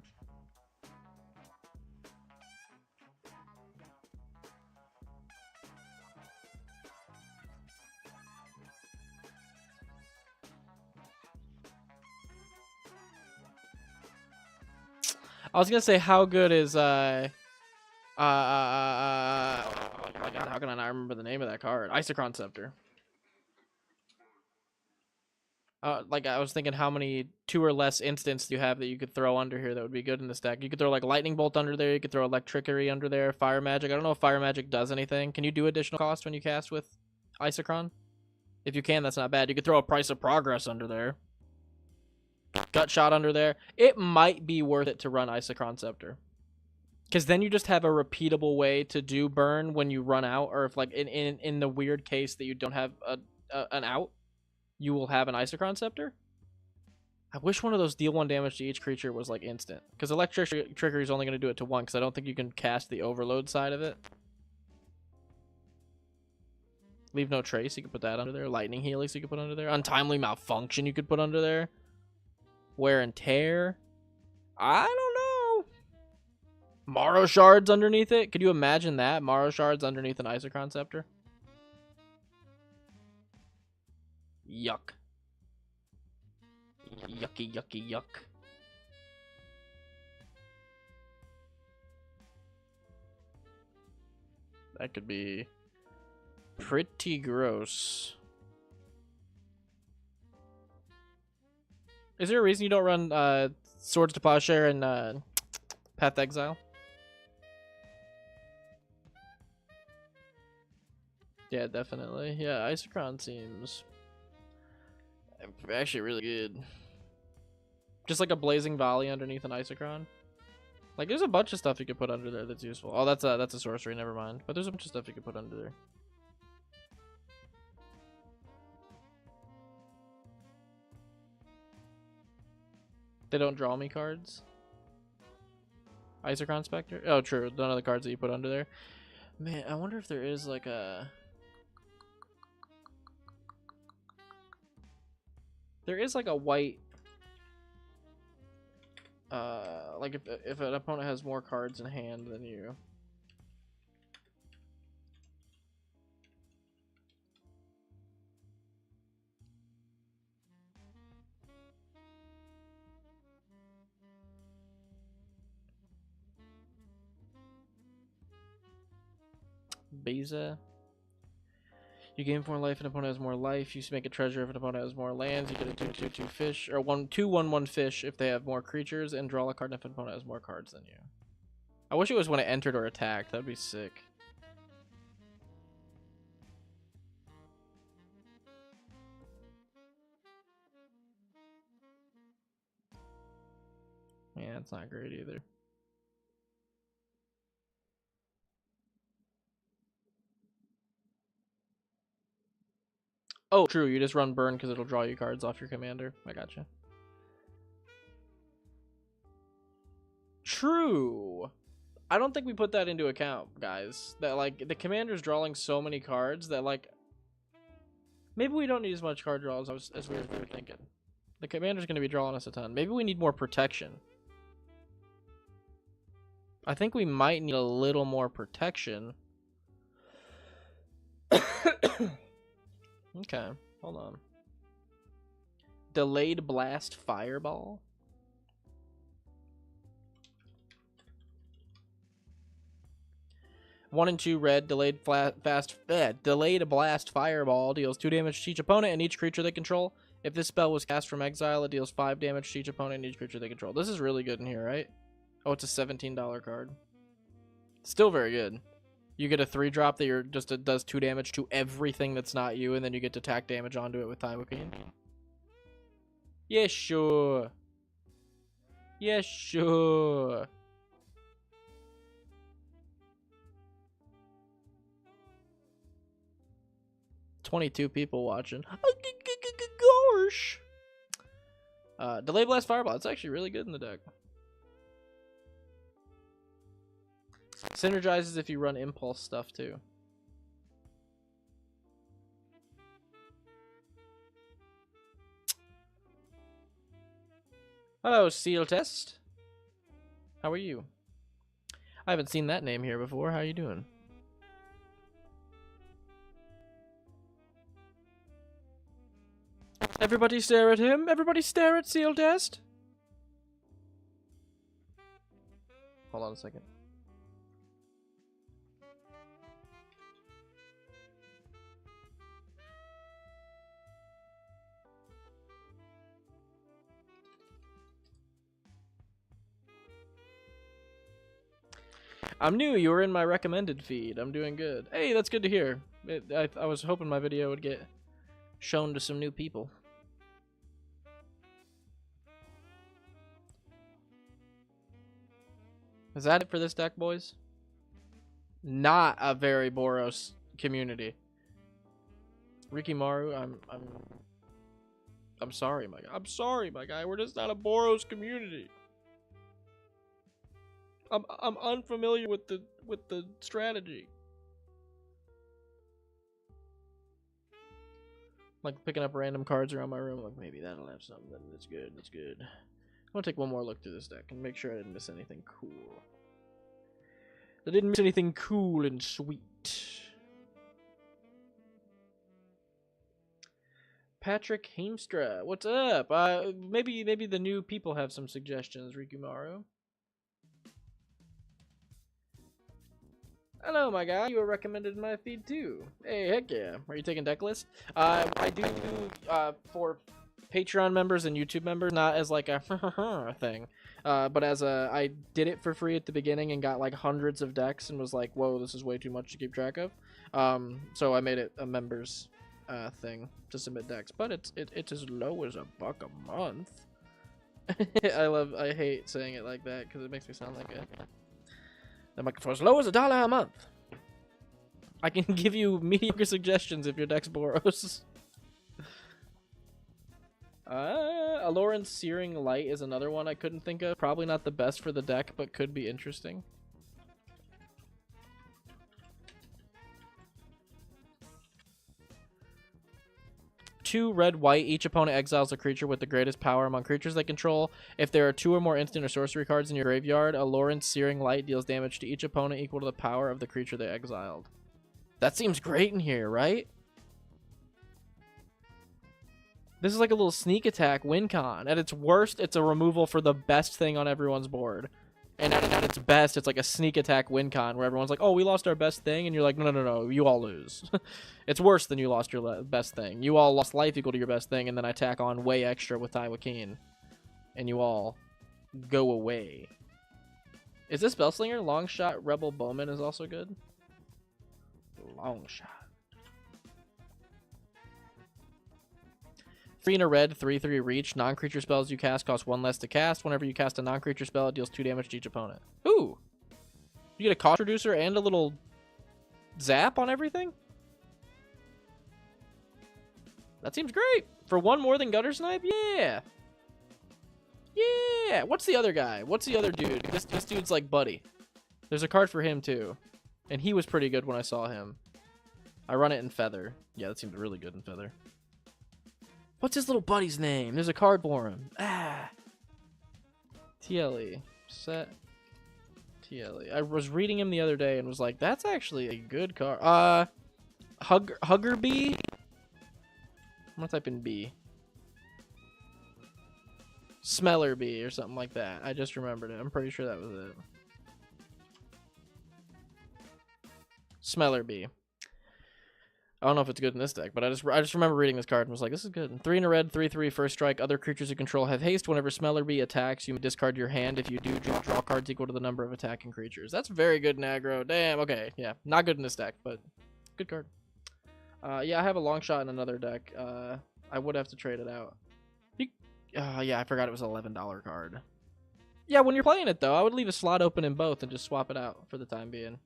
I was gonna say, how good is oh my god, how can I not remember the name of that card? Isochron Scepter. Like I was thinking, how many 2 or less instants do you have that you could throw under here that would be good in this deck? You could throw like Lightning Bolt under there. You could throw Electricity under there. Fire Magic. I don't know if Fire Magic does anything. Can you do additional cost when you cast with Isochron? If you can, that's not bad. You could throw a Price of Progress under there. Gut Shot under there. It might be worth it to run Isochron Scepter. Because then you just have a repeatable way to do burn when you run out, or if like in the weird case that you don't have an out, you will have an Isochron Scepter. I wish one of those deal 1 damage to each creature was like instant. Because Electricity is only going to do it to 1, because I don't think you can cast the Overload side of it. Leave No Trace, you could put that under there. Lightning Helix, you could put under there. Untimely Malfunction, you could put under there. Wear and Tear. I don't know. Morrow Shards underneath it. Could you imagine that? Morrow Shards underneath an Isochron Scepter. Yuck. Yucky, yucky, yuck. That could be pretty gross. Is there a reason you don't run Swords to Plowshare and Path Exile? Yeah, definitely. Yeah, Isochron seems actually really good. Just like a Blazing Volley underneath an Isochron. Like, there's a bunch of stuff you could put under there that's useful. Oh, that's a sorcery, never mind. But there's a bunch of stuff you could put under there. They don't draw me cards. Isochron Spectre? Oh, true. None of the cards that you put under there. Man, I wonder if there is like a... There is like a white... like if an opponent has more cards in hand than you. Beza. You gain 4 life if an opponent has more life. You make a treasure if an opponent has more lands. You get a 2/2/2 fish, or 1/2/1/1 fish if they have more creatures, and draw a card if an opponent has more cards than you. I wish it was when it entered or attacked. That'd be sick. Yeah, it's not great either. Oh, true. You just run burn because it'll draw you cards off your commander. I gotcha. True. I don't think we put that into account, guys. That like the commander's drawing so many cards that like maybe we don't need as much card draws as we were thinking. The commander's going to be drawing us a ton. Maybe we need more protection. I think we might need a little more protection. Okay, hold on. Delayed Blast Fireball. One and 2 red, delayed blast fireball deals 2 damage to each opponent and each creature they control. If this spell was cast from exile, it deals 5 damage to each opponent and each creature they control. This is really good in here, right? Oh, it's a $17 card. Still very good. You get a 3-drop that does 2 damage to everything that's not you, and then you get to tack damage onto it with Taii. Yeah, sure. Yeah, sure. "22 people watching. Gosh. Delay Blast Fireball. It's actually really good in the deck. Synergizes if you run impulse stuff too. Hello, Seal Test. How are you? I haven't seen that name here before. How are you doing? Everybody stare at him. Everybody stare at Seal Test. Hold on a second. I'm new. You were in my recommended feed. I'm doing good. Hey, that's good to hear. I was hoping my video would get shown to some new people. Is that it for this deck, boys? Not a very Boros community. Rikimaru, I'm sorry, my guy. I'm sorry, my guy. We're just not a Boros community. I'm unfamiliar with the strategy. Like picking up random cards around my room. Like maybe that'll have something. That's good. That's good. I want to take one more look through this deck and make sure I didn't miss anything cool. I didn't miss anything cool and sweet. Patrick Heemstra, what's up? Maybe the new people have some suggestions, Rikumaru. Hello, my guy. You were recommended in my feed too. Hey, heck yeah. Are you taking deck list? I do for Patreon members and YouTube members, not as like a thing, but as a I did it for free at the beginning and got like hundreds of decks and was like, whoa, this is way too much to keep track of. So I made it a members thing to submit decks, but it's as low as $1 a month. I hate saying it like that because it makes me sound like a. I'm like, for as low as $1 a month, I can give you mediocre suggestions if your deck's Boros. Aloran Searing Light is another one I couldn't think of. Probably not the best for the deck, but could be interesting. Two red white, each opponent exiles a creature with the greatest power among creatures they control. If there are 2 or more instant or sorcery cards in your graveyard, Aloran Searing Light deals damage to each opponent equal to the power of the creature they exiled. That seems great in here, right? This is like a little sneak attack win con. At its worst, it's a removal for the best thing on everyone's board. And at its best, it's like a sneak attack win con where everyone's like, oh, we lost our best thing. And you're like, no, you all lose. It's worse than you lost your best thing. You all lost life equal to your best thing, and then I tack on way extra with Taii, and you all go away. Is this Spellslinger? Long Shot Rebel Bowman is also good. Long Shot. 3 and a red, 3/3 reach. Non-creature spells you cast cost 1 less to cast. Whenever you cast a non-creature spell, it deals 2 damage to each opponent. Ooh! You get a cost reducer and a little zap on everything? That seems great. For 1 more than Gutter Snipe? Yeah! Yeah! What's the other guy? What's the other dude? This dude's like Buddy. There's a card for him too. And he was pretty good when I saw him. I run it in Feather. Yeah, that seems really good in Feather. What's his little buddy's name? There's a card for him. TLE. Set. TLE. I was reading him the other day and was like, that's actually a good card. Hugger Bee? I'm gonna type in B. Smeller Bee or something like that. I just remembered it. I'm pretty sure that was it. Smeller Bee. I don't know if it's good in this deck, but I just remember reading this card and was like, this is good. 3 and a red, 3/3 first strike. Other creatures you control have haste. Whenever Smeller Bee attacks, you may discard your hand. If you do, draw cards equal to the number of attacking creatures. That's very good in aggro. Damn, okay. Yeah, not good in this deck, but good card. Yeah, I have a long shot in another deck. I would have to trade it out. Yeah, I forgot it was an $11 card. Yeah, when you're playing it, though, I would leave a slot open in both and just swap it out for the time being.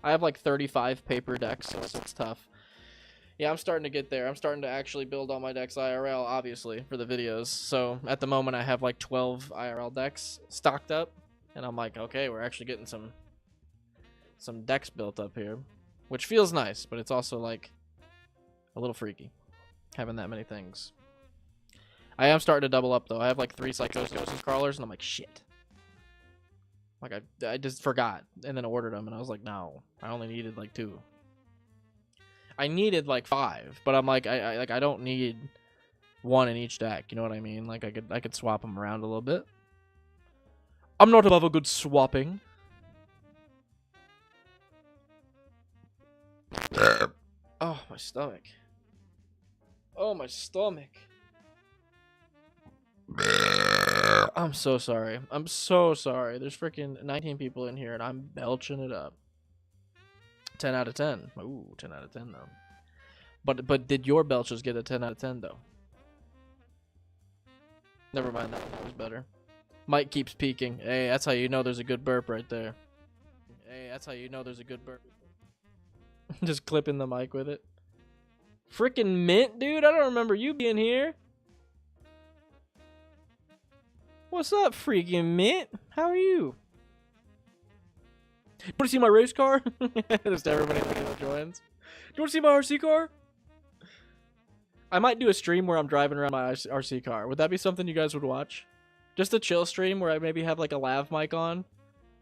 I have like 35 paper decks, so it's tough. Yeah, I'm starting to get there. I'm starting to actually build all my decks IRL, obviously, for the videos. So at the moment, I have like 12 IRL decks stocked up. And I'm like, okay, we're actually getting some decks built up here. Which feels nice, but it's also like a little freaky, having that many things. I am starting to double up, though. I have like 3 Psychosis Crawlers, and I'm like, shit. Like, I just forgot, and then ordered them, and I was like, no, I only needed, like, 2. I needed, like, 5, but I'm like, I don't need 1 in each deck, you know what I mean? Like, I could swap them around a little bit. I'm not above a good swapping. Oh, my stomach. Oh, my stomach. I'm so sorry. I'm so sorry. There's freaking 19 people in here and I'm belching it up. 10 out of 10. Ooh, 10 out of 10 though. But did your belches get a 10 out of 10 though? Never mind, that one was better. Mike keeps peeking. Hey, that's how you know there's a good burp right there. Hey, that's how you know there's a good burp. Just clipping the mic with it. Freaking Mint, dude. I don't remember you being here. What's up, freaking Mint? How are you? You want to see my race car? Just everybody that joins. Do you want to see my RC car? I might do a stream where I'm driving around my RC car. Would that be something you guys would watch? Just a chill stream where I maybe have like a lav mic on,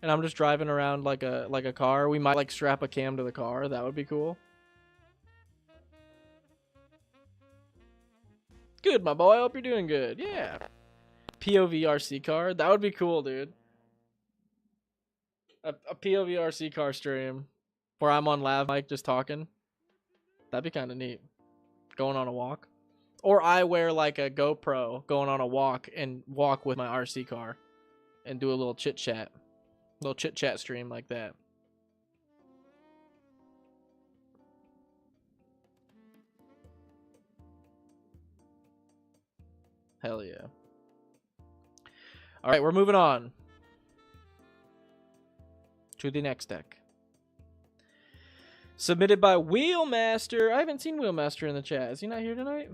and I'm just driving around like a car. We might like strap a cam to the car. That would be cool. Good, my boy. I hope you're doing good. Yeah. POV RC car. That would be cool, dude. A POV RC car stream where I'm on lav mic just talking. That'd be kind of neat. Going on a walk. Or I wear like a GoPro going on a walk and walk with my RC car and do a little chit chat. Little chit chat stream like that. Hell yeah. All right, we're moving on to the next deck. Submitted by Wheelmaster. I haven't seen Wheelmaster in the chat. Is he not here tonight?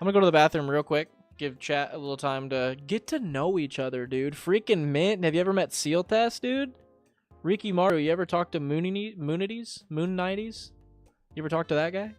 I'm gonna go to the bathroom real quick. Give chat a little time to get to know each other, dude. Freaking Mint. Have you ever met Seal Test, dude? Ricky Maru, you ever talk to Moonities? Moon90s? You ever talk to that guy?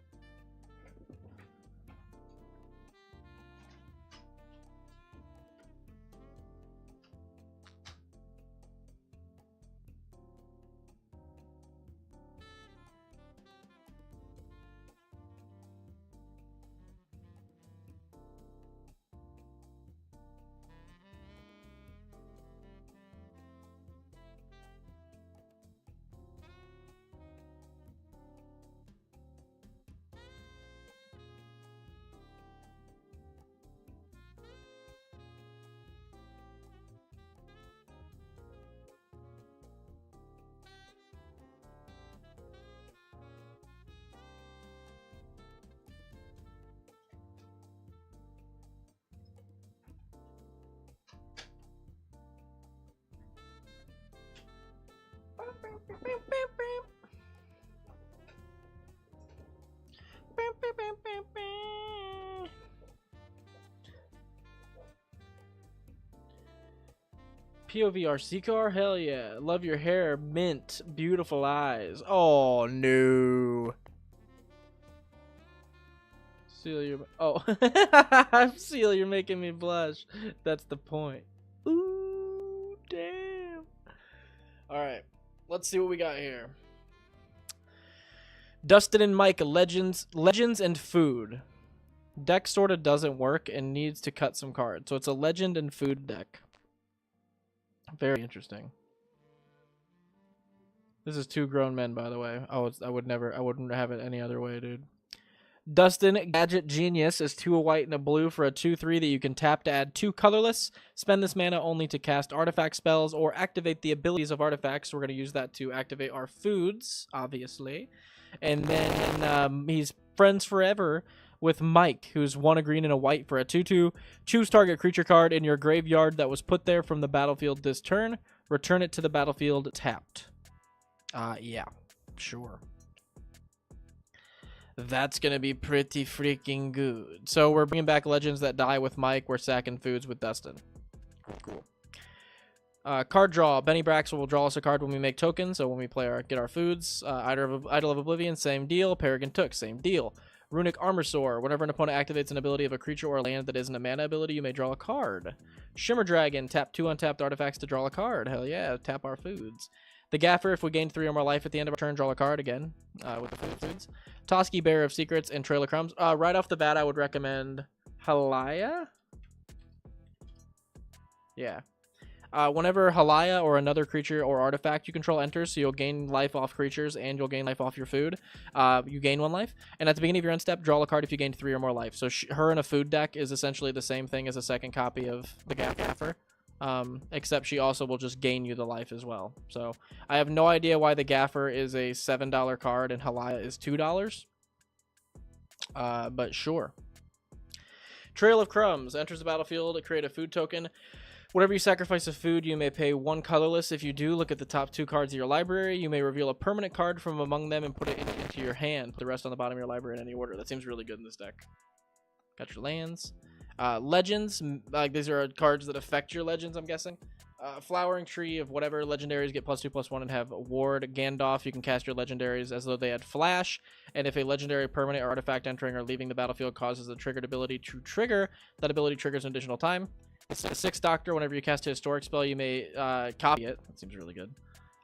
POV RC car? Hell yeah. Love your hair. Mint. Beautiful eyes. Oh, no. Seal, you're... Oh. Seal, you're making me blush. That's the point. Ooh, damn. Alright. Let's see what we got here. Dustin and Mike, Legends and Food. Deck sort of doesn't work and needs to cut some cards. So it's a Legend and Food deck. Very interesting. This is two grown men, by the way. I wouldn't have it any other way, dude. Dustin, Gadget Genius, is 2 a white and a blue for a 2/3 that you can tap to add 2 colorless. Spend this mana only to cast artifact spells or activate the abilities of artifacts. So we're going to use that to activate our foods, obviously. And then he's friends forever with Mike, who's 1 a green and a white for a 2/2. Choose target creature card in your graveyard that was put there from the battlefield this turn. Return it to the battlefield tapped. Yeah, sure. That's going to be pretty freaking good. So we're bringing back Legends that die with Mike. We're sacking foods with Dustin. Cool. Card draw. Benny Braxel will draw us a card when we make tokens. So when we get our foods. Idol of Oblivion, same deal. Peregrine Took, same deal. Runic Armorsore. Whenever an opponent activates an ability of a creature or land that isn't a mana ability, you may draw a card. Shimmer Dragon. Tap 2 untapped artifacts to draw a card. Hell yeah. Tap our foods. The Gaffer. If we gain 3 or more life at the end of our turn, draw a card again with the foods. Toski, Bearer of Secrets, and Trail of Crumbs. Right off the bat, I would recommend Halaya? Yeah. Whenever Halaya or another creature or artifact you control enters, so you'll gain life off creatures and you'll gain life off your food. You gain 1 life. And at the beginning of your end step, draw a card if you gain 3 or more life. So her in a food deck is essentially the same thing as a second copy of the Gaffer. Except she also will just gain you the life as well. So I have no idea why the Gaffer is a $7 card and Halaya is $2. But sure. Trail of Crumbs enters the battlefield to create a food token. Whenever you sacrifice a food, you may pay 1 colorless. If you do, look at the top 2 cards of your library. You may reveal a permanent card from among them and put it into your hand. Put the rest on the bottom of your library in any order. That seems really good in this deck. Got your lands. Legends. These are cards that affect your legends, I'm guessing. Flowering Tree of whatever legendaries get +2/+1 and have Ward. Gandalf, you can cast your legendaries as though they had Flash. And if a legendary, permanent, or artifact entering or leaving the battlefield causes the triggered ability to trigger, that ability triggers an additional time. It's a 6 Doctor. Whenever you cast a historic spell, you may copy it. That seems really good.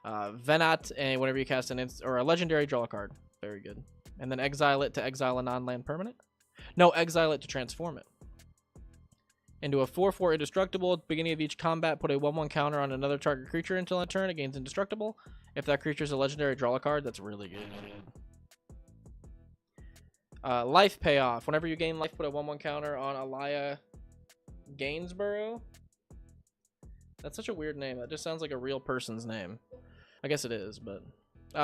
Venat, and whenever you cast or a legendary, draw a card. Very good. And then exile it to exile a non-land permanent. No, exile it to transform it. Into a 4/4 indestructible. At the beginning of each combat, put a 1/1 counter on another target creature until end turn. It gains indestructible. If that creature is a legendary, draw a card. That's really good. Life payoff. Whenever you gain life, put a 1/1 counter on Alaya Gainsborough. That's such a weird name. That just sounds like a real person's name. I guess it is, but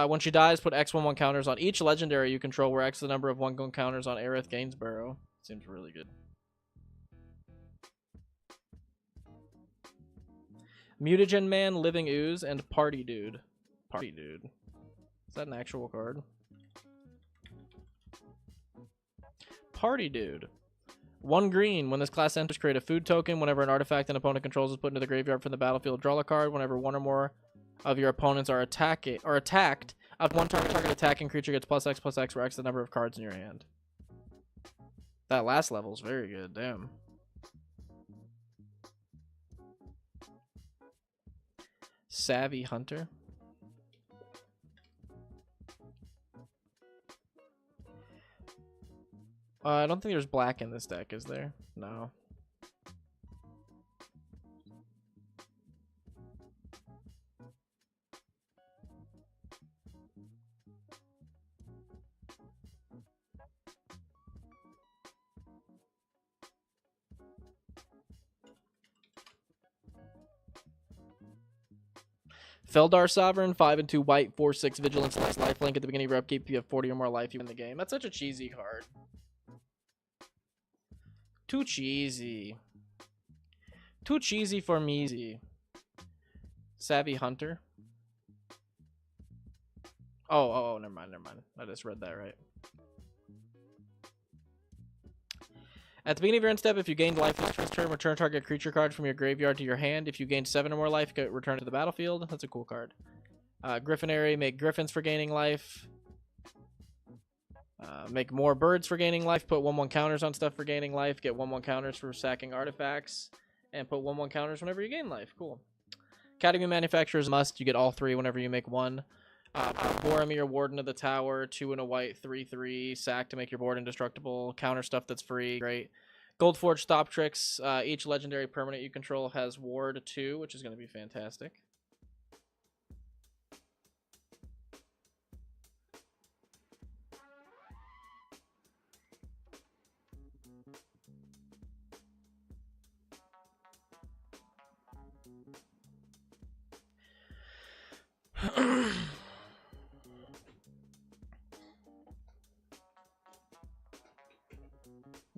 when she dies, put X 1/1 counters on each legendary you control, where X is the number of 1/1 counters on Aerith Gainsborough. Seems really good. Mutagen Man, Living Ooze, and Party Dude. Party Dude. Is that an actual card? Party Dude. 1 green. When this class enters, create a food token. Whenever an artifact an opponent controls is put into the graveyard from the battlefield, draw a card. Whenever 1 or more of your opponents are attacked, up 1 target attacking creature gets +X/+X, where X is the number of cards in your hand. That last level is very good. Damn. Savvy Hunter. I don't think there's black in this deck, is there? No. Feldar Sovereign, 5 and 2 white, 4/6 vigilance, last lifelink. At the beginning of your upkeep, if you have 40 or more life, you win the game. That's such a cheesy card. Too cheesy. Too cheesy for me. Savvy Hunter. Oh, never mind. I just read that right. At the beginning of your end step, if you gained life this turn, return target creature card from your graveyard to your hand. If you gained 7 or more life, get returned to the battlefield. That's a cool card. Griffinary, make griffins for gaining life. Make more birds for gaining life. Put 1/1 counters on stuff for gaining life. Get 1/1 counters for sacking artifacts. And put 1/1 counters whenever you gain life. Cool. Academy Manufacturer's must. You get all 3 whenever you make 1. Boromir, Warden of the Tower, 2 and a white, 3/3. Sack to make your board indestructible. Counter stuff that's free. Great. Goldforge Stop Tricks. Each legendary permanent you control has Ward 2, which is going to be fantastic.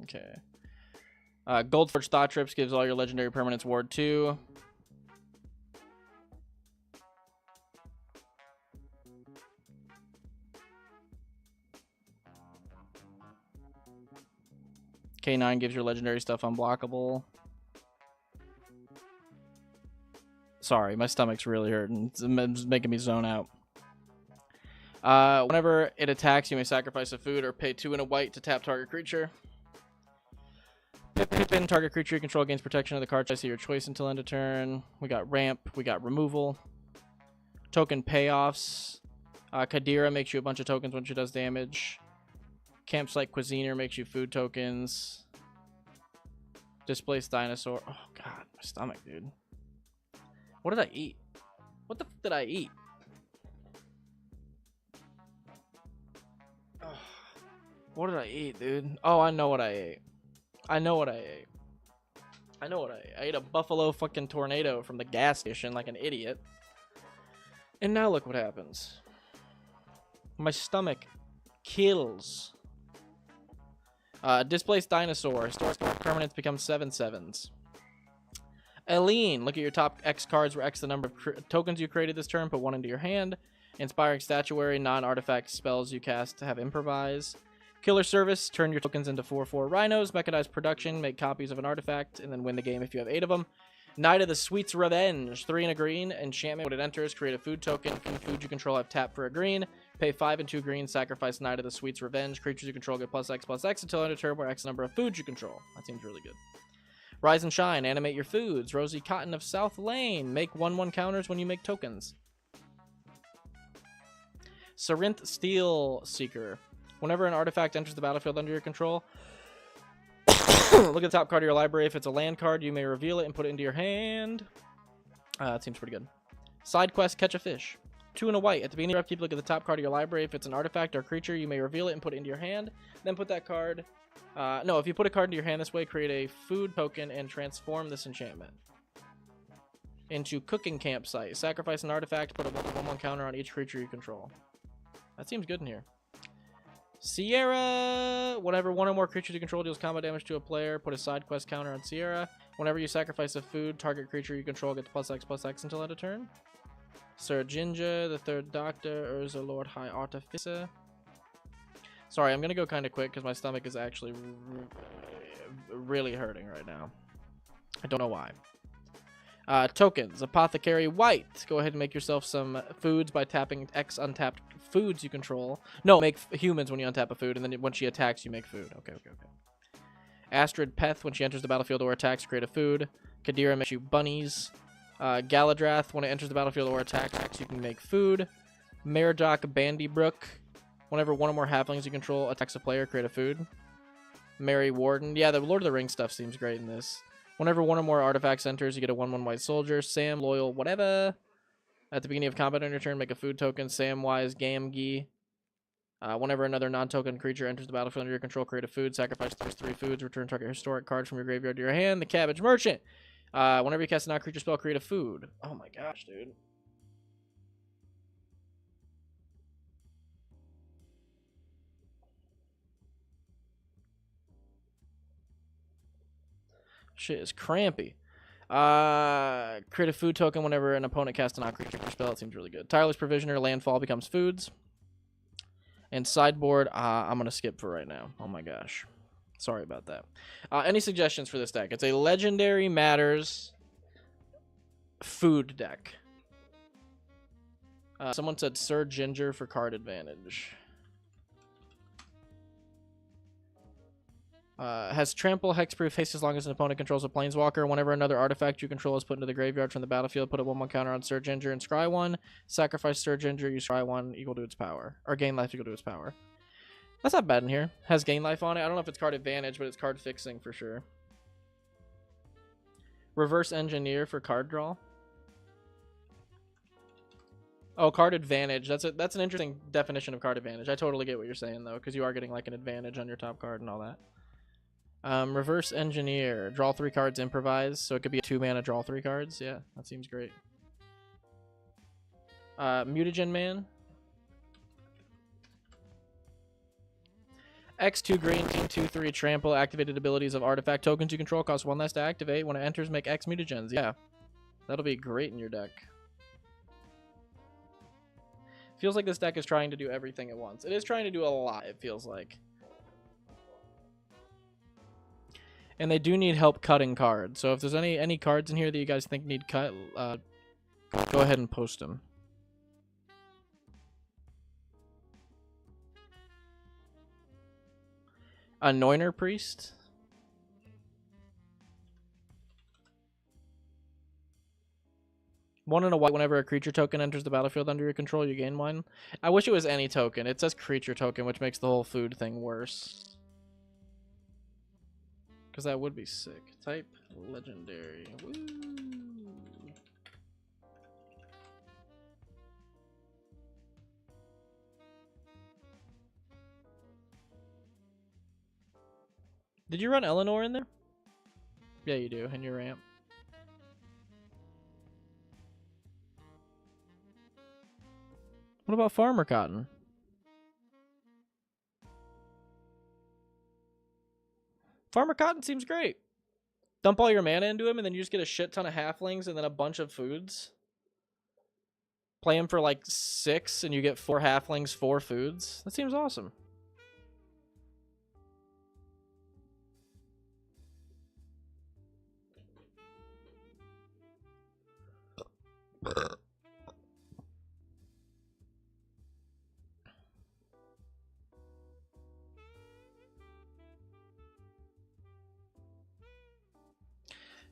Okay. Goldforge Thought Trips gives all your legendary permanents Ward 2. K9 gives your legendary stuff unblockable. Sorry, my stomach's really hurting. It's making me zone out. Whenever it attacks, you may sacrifice a food or pay 2 and a white to tap target creature. Pippin, target creature you control gains protection of the card choice of your choice until end of turn. We got ramp, we got removal. Token payoffs. Kadira makes you a bunch of tokens when she does damage. Campsite Cuisiner makes you food tokens. Displaced dinosaur. Oh god, my stomach, dude. What did I eat? What the f did I eat? Ugh. What did I eat, dude? Oh, I know what I ate. I know what I ate. I know what I ate. I ate a buffalo fucking tornado from the gas station like an idiot. And now look what happens. My stomach kills. Displaced dinosaur. Stores permanents become 7/7s. Eileen, look at your top X cards where X the number of tokens you created this turn. Put 1 into your hand. Inspiring statuary, non-artifact spells you cast to have improvise. Killer service, turn your tokens into 4/4 rhinos. Mechanized production, make copies of an artifact, and then win the game if you have 8 of them. Knight of the Sweet's Revenge, 3 and a green. Enchantment, when it enters, create a food token. Food you control have tap for a green. Pay 5 and 2 green, sacrifice Knight of the Sweet's Revenge. Creatures you control get +X/+X until end of turn where X number of foods you control. That seems really good. Rise and Shine, animate your foods. Rosy Cotton of South Lane, make 1/1 counters when you make tokens. Sarinth Steel Seeker. Whenever an artifact enters the battlefield under your control, look at the top card of your library. If it's a land card, you may reveal it and put it into your hand. That seems pretty good. Side quest, catch a fish. 2 and a white. At the beginning of your upkeep, look at the top card of your library. If it's an artifact or creature, you may reveal it and put it into your hand. Then put that card... no, if you put a card into your hand this way, create a food token and transform this enchantment into Cooking Campsite. Sacrifice an artifact, put a 1/1 counter on each creature you control. That seems good in here. Sierra! Whenever 1 or more creatures you control deals combat damage to a player, put a side quest counter on Sierra. Whenever you sacrifice a food, target creature you control gets +X/+X until end of turn. Sir Jinja, the Third Doctor, Urza Lord High Artificer. Sorry, I'm going to go kind of quick because my stomach is actually really hurting right now. I don't know why. Tokens. Apothecary White. Go ahead and make yourself some foods by tapping X untapped foods you control. No, make humans when you untap a food, and then when she attacks, you make food. Okay. Astrid Peth. When she enters the battlefield or attacks, create a food. Kadira makes you bunnies. Galadrath. When it enters the battlefield or attacks, you can make food. Meridoc Bandybrook. Whenever 1 or more halflings you control attacks a player, create a food. Mary Warden. Yeah, the Lord of the Rings stuff seems great in this. Whenever 1 or more artifacts enters, you get a 1/1 white soldier. Sam, Loyal, whatever. At the beginning of combat on your turn, make a food token. Samwise Gamgee. Whenever another non-token creature enters the battlefield under your control, create a food. Sacrifice 3 foods. Return target historic card from your graveyard to your hand. The Cabbage Merchant. Whenever you cast a non-creature spell, create a food. Oh my gosh, dude. Shit is crampy. Create a food token whenever an opponent casts a non-creature spell. It seems really good. Tireless Provisioner, landfall becomes foods. And sideboard, I'm going to skip for right now. Oh my gosh. Sorry about that. Any suggestions for this deck? It's a Legendary Matters food deck. Someone said Sir Ginger for card advantage. Has trample, hexproof, haste as long as an opponent controls a planeswalker. Whenever another artifact you control is put into the graveyard from the battlefield, put a 1/1 counter on Sir Ginger and scry 1. Sacrifice Sir Ginger, you scry 1 equal to its power. Or gain life equal to its power. That's not bad in here. Has gain life on it. I don't know if it's card advantage, but it's card fixing for sure. Reverse engineer for card draw. Oh, card advantage. That's an interesting definition of card advantage. I totally get what you're saying though, because you are getting like an advantage on your top card and all that. Reverse engineer. Draw 3 cards, improvise. So it could be a 2-mana, draw 3 cards. Yeah, that seems great. Mutagen Man. X2 green, 2/3 trample. Activated abilities of artifact tokens you control cost 1 less to activate. When it enters, make X mutagens. Yeah, that'll be great in your deck. Feels like this deck is trying to do everything at once. It is trying to do a lot, it feels like. And they do need help cutting cards. So if there's any cards in here that you guys think need cut, go ahead and post them. Anointer Priest. One and a white. Whenever a creature token enters the battlefield under your control, you gain 1. I wish it was any token. It says creature token, which makes the whole food thing worse. Because that would be sick. Type legendary. Woo. Did you run Eleanor in there? Yeah, you do, in your ramp. What about Farmer Cotton? Farmer Cotton seems great. Dump all your mana into him, and then you just get a shit ton of halflings and then a bunch of foods. Play him for like 6, and you get 4 halflings, 4 foods. That seems awesome.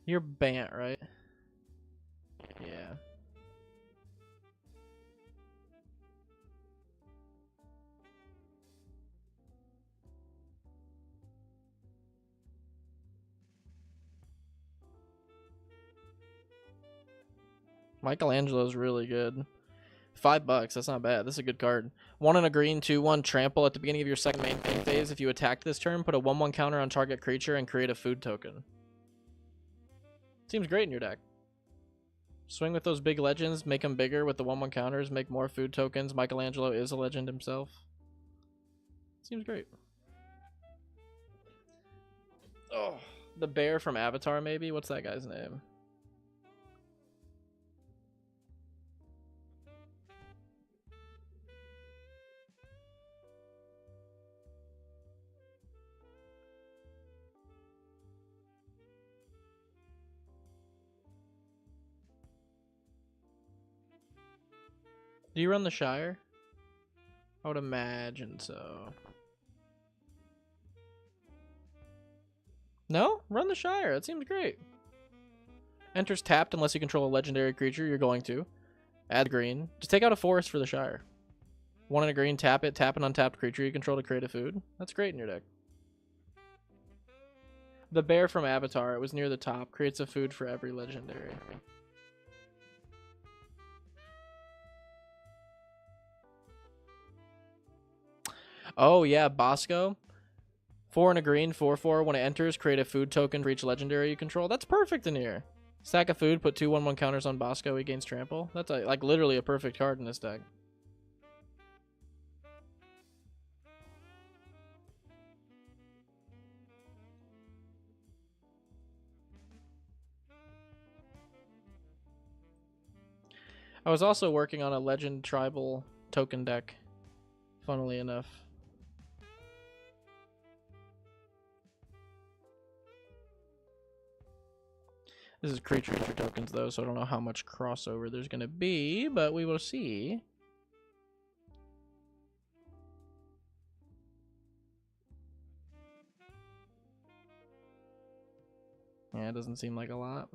You're Bant, right? Yeah. Michelangelo's really good. $5, that's not bad. This is a good card. 1 and a green, 2/1 trample at the beginning of your second main phase. If you attack this turn, put a 1/1 counter on target creature and create a food token. Seems great in your deck. Swing with those big legends, make them bigger with the 1/1 counters, make more food tokens. Michelangelo is a legend himself. Seems great. Oh, the bear from Avatar, maybe? What's that guy's name? Do you run the Shire? I would imagine so. No? Run the Shire. That seems great. Enters tapped unless you control a legendary creature. You're going to. Add green. Just take out a forest for the Shire. 1 and a green, tap it. Tap an untapped creature you control to create a food. That's great in your deck. The bear from Avatar. It was near the top. Creates a food for every legendary. Oh, yeah, Bosco. 4 and a green, 4/4. When it enters, create a food token for each legendary you control. That's perfect in here. Stack of food, put 2 1/1 counters on Bosco. He gains trample. That's like literally a perfect card in this deck. I was also working on a legend tribal token deck, funnily enough. This is creature tokens, though, so I don't know how much crossover there's going to be, but we will see. Yeah, it doesn't seem like a lot.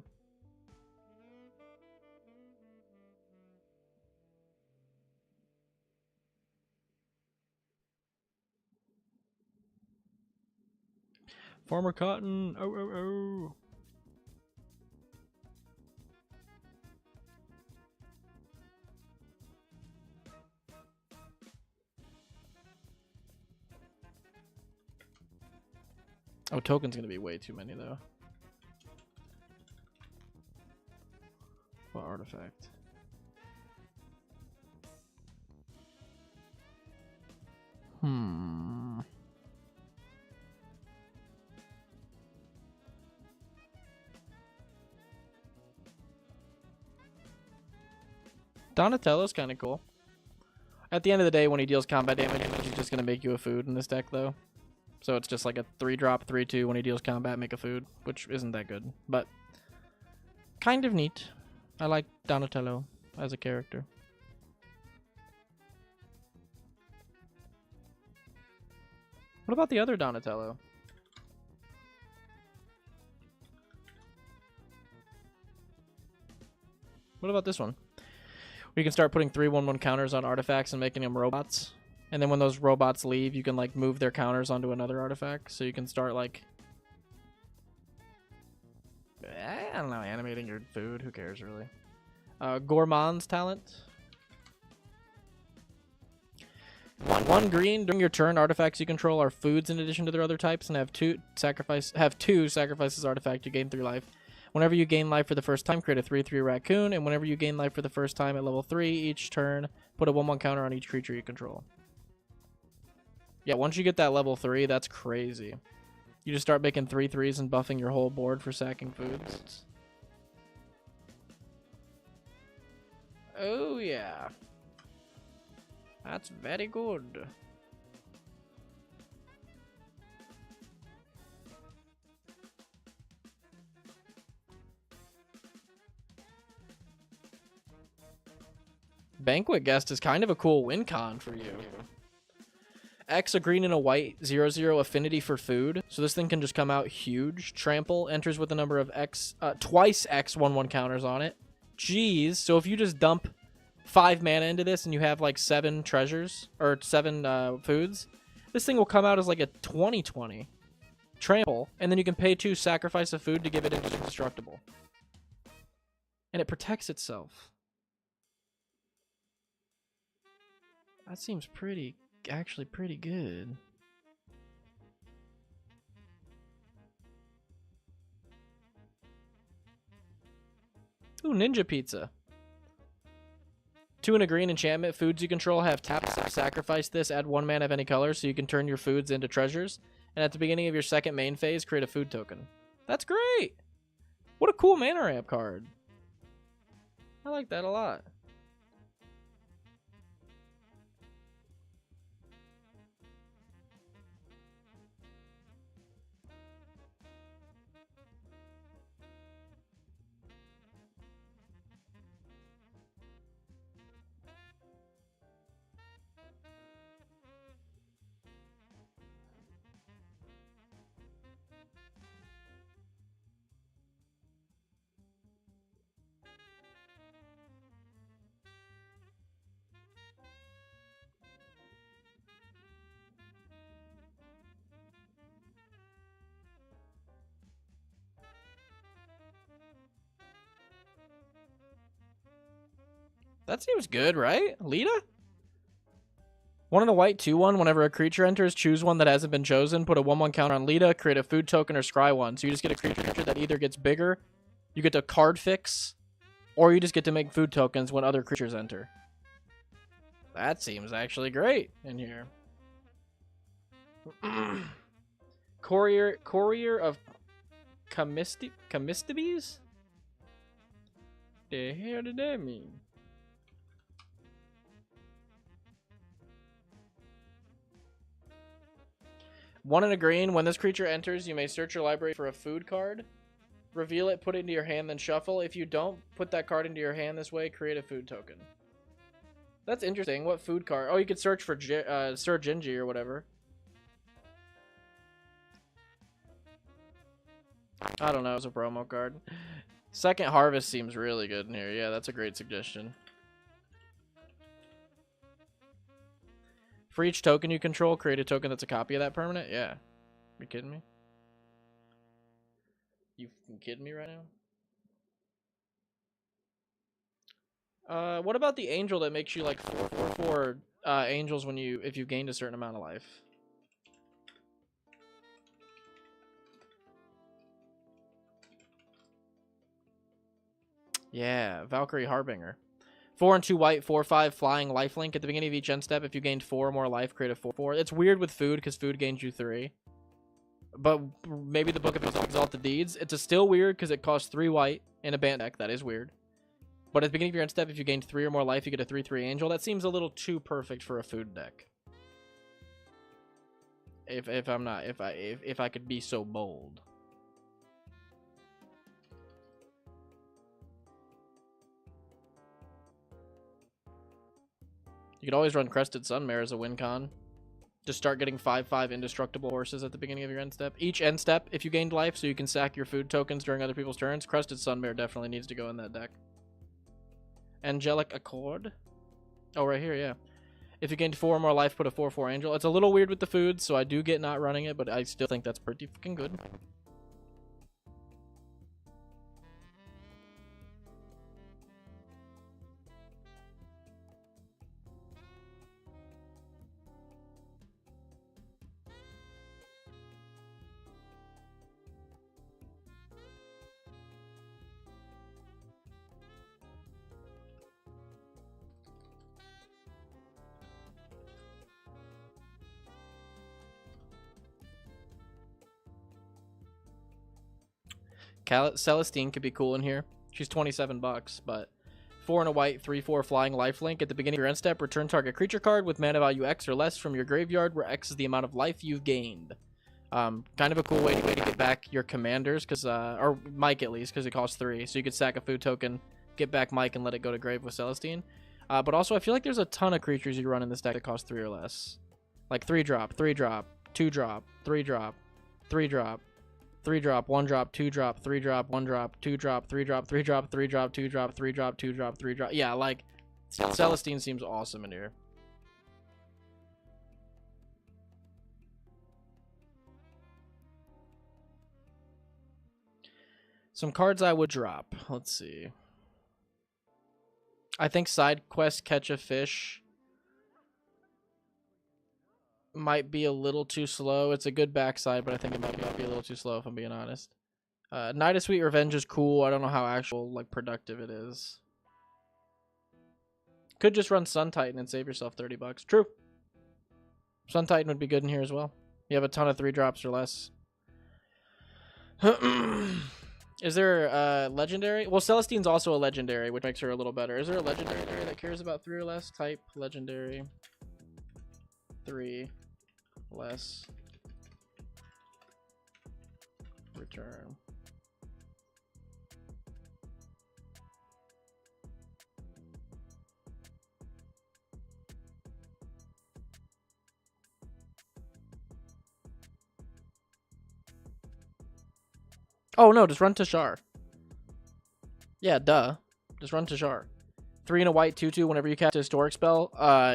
Farmer Cotton. Oh, oh, oh. Oh, token's gonna be way too many though. What artifact? Donatello's kind of cool. At the end of the day, when he deals combat damage, he's just gonna make you a food in this deck though. So it's just like a 3-drop, 3/2 when he deals combat, make a food, which isn't that good, but kind of neat. I like Donatello as a character. What about the other Donatello? What about this one? We can start putting 3/1/1 counters on artifacts and making them robots. And then when those robots leave, you can like move their counters onto another artifact. So you can start like don't know, animating your food. Who cares, really? Gourmand's talent. 1 green. During your turn, artifacts you control are foods in addition to their other types, and have two sacrifices artifact. You gain 3 life. Whenever you gain life for the first time, create a 3/3 raccoon, and whenever you gain life for the first time at level 3, each turn, put a 1/1 counter on each creature you control. Yeah, once you get that level 3, that's crazy. You just start making 3/3s and buffing your whole board for sacking foods. Oh, yeah. That's very good. Banquet Guest is kind of a cool win con for you. X, a green and a white, 0/0 affinity for food. So this thing can just come out huge. Trample enters with a number of X, twice X 1/1 counters on it. Jeez. So if you just dump 5 mana into this and you have like 7 treasures or 7 foods, this thing will come out as like a 20/20. Trample, and then you can pay 2, sacrifice a food to give it indestructible. And it protects itself. That seems actually pretty good. Ooh, Ninja Pizza. 2 and a green enchantment. Foods you control have tapped. Sacrifice this, add 1 mana of any color so you can turn your foods into treasures. And at the beginning of your second main phase, create a food token. That's great! What a cool mana ramp card. I like that a lot. That seems good, right? Lita? 1 and a white, 2/1. Whenever a creature enters, choose one that hasn't been chosen. Put a 1/1 counter on Lita. Create a food token or scry one. So you just get a creature that either gets bigger, you get to card fix, or you just get to make food tokens when other creatures enter. That seems actually great in here. Courier of Comestibles? The hell did that mean? One and a green. When this creature enters, you may search your library for a food card. Reveal it, put it into your hand, then shuffle. If you don't put that card into your hand this way, create a food token. That's interesting. What food card? Oh, you could search for Sir Gingy or whatever. I don't know. It's a promo card. Second Harvest seems really good in here. Yeah, that's a great suggestion. For each token you control, create a token that's a copy of that permanent? Yeah. You kidding me? You kidding me right now? What about the angel that makes you like 4/4 angels when if you gained a certain amount of life? Yeah, Valkyrie Harbinger. 4 and 2 white, 4/5 flying lifelink. At the beginning of each end step, if you gained 4 or more life, create a 4/4. It's weird with food because food gains you 3. But maybe the Book of Exalted Deeds. It's still weird because it costs 3 white in a band deck. That is weird. But at the beginning of your end step, if you gained 3 or more life, you get a 3/3 angel. That seems a little too perfect for a food deck. If I could be so bold. You could always run Crested Sunmare as a win con. Just start getting 5/5 indestructible horses at the beginning of your end step. Each end step, if you gained life, so you can sack your food tokens during other people's turns. Crested Sunmare definitely needs to go in that deck. Angelic Accord. Oh, right here, yeah. If you gained 4 or more life, put a 4/4 angel. It's a little weird with the food, so I do get not running it, but I still think that's pretty fucking good. Celestine could be cool in here. She's 27 bucks, but 4 and a white, 3/4 flying lifelink. At the beginning of your end step, return target creature card with mana value X or less from your graveyard, where X is the amount of life you've gained. Kind of a cool way to get back your commanders, because or Mike at least, because it costs 3. So you could sack a food token, get back Mike, and let it go to grave with Celestine. But also, I feel like there's a ton of creatures you run in this deck that cost 3 or less. Like 3-drop, 3-drop, 2-drop, 3-drop, 3-drop, 3-drop, 1-drop, 2-drop, 3-drop, 1-drop, 2-drop, 3-drop, 3-drop, 3-drop, 2-drop, 3-drop, 2-drop, 3-drop. Yeah, like, Celestine seems awesome in here. Some cards I would drop. Let's see. I think side quest Catch a Fish might be a little too slow. It's a good backside, but I think it might be a little too slow if I'm being honest. Night of Sweet Revenge is cool. I don't know how actual like productive it is. Could just run Sun Titan and save yourself 30 bucks. True. Sun Titan would be good in here as well. You have a ton of 3-drops or less. Is there legendary? Well, Celestine's also a legendary, which makes her a little better. Is there a legendary there that cares about 3 or less? Type legendary. 3 less. Return. Oh no, just run Tashar. Yeah, duh. Just run Tashar. 3 and a white, 2/2. Whenever you cast a historic spell,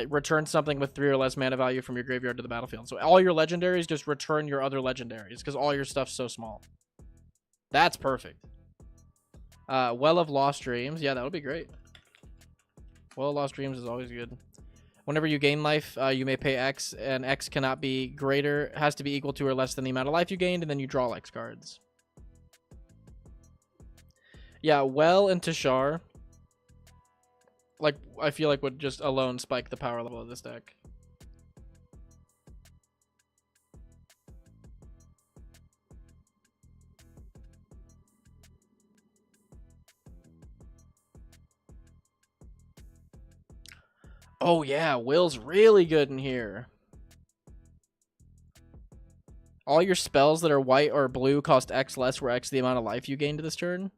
return something with 3 or less mana value from your graveyard to the battlefield. So all your legendaries, just return your other legendaries, because all your stuff's so small. That's perfect. Well of Lost Dreams. Yeah, that would be great. Well of Lost Dreams is always good. Whenever you gain life, you may pay X, and X cannot be greater, has to be equal to or less than the amount of life you gained, and then you draw X cards. Yeah, Well and Tashar, like, I feel like would just alone spike the power level of this deck. Oh yeah, Will's really good in here. All your spells that are white or blue cost X less, where X is the amount of life you gained this turn.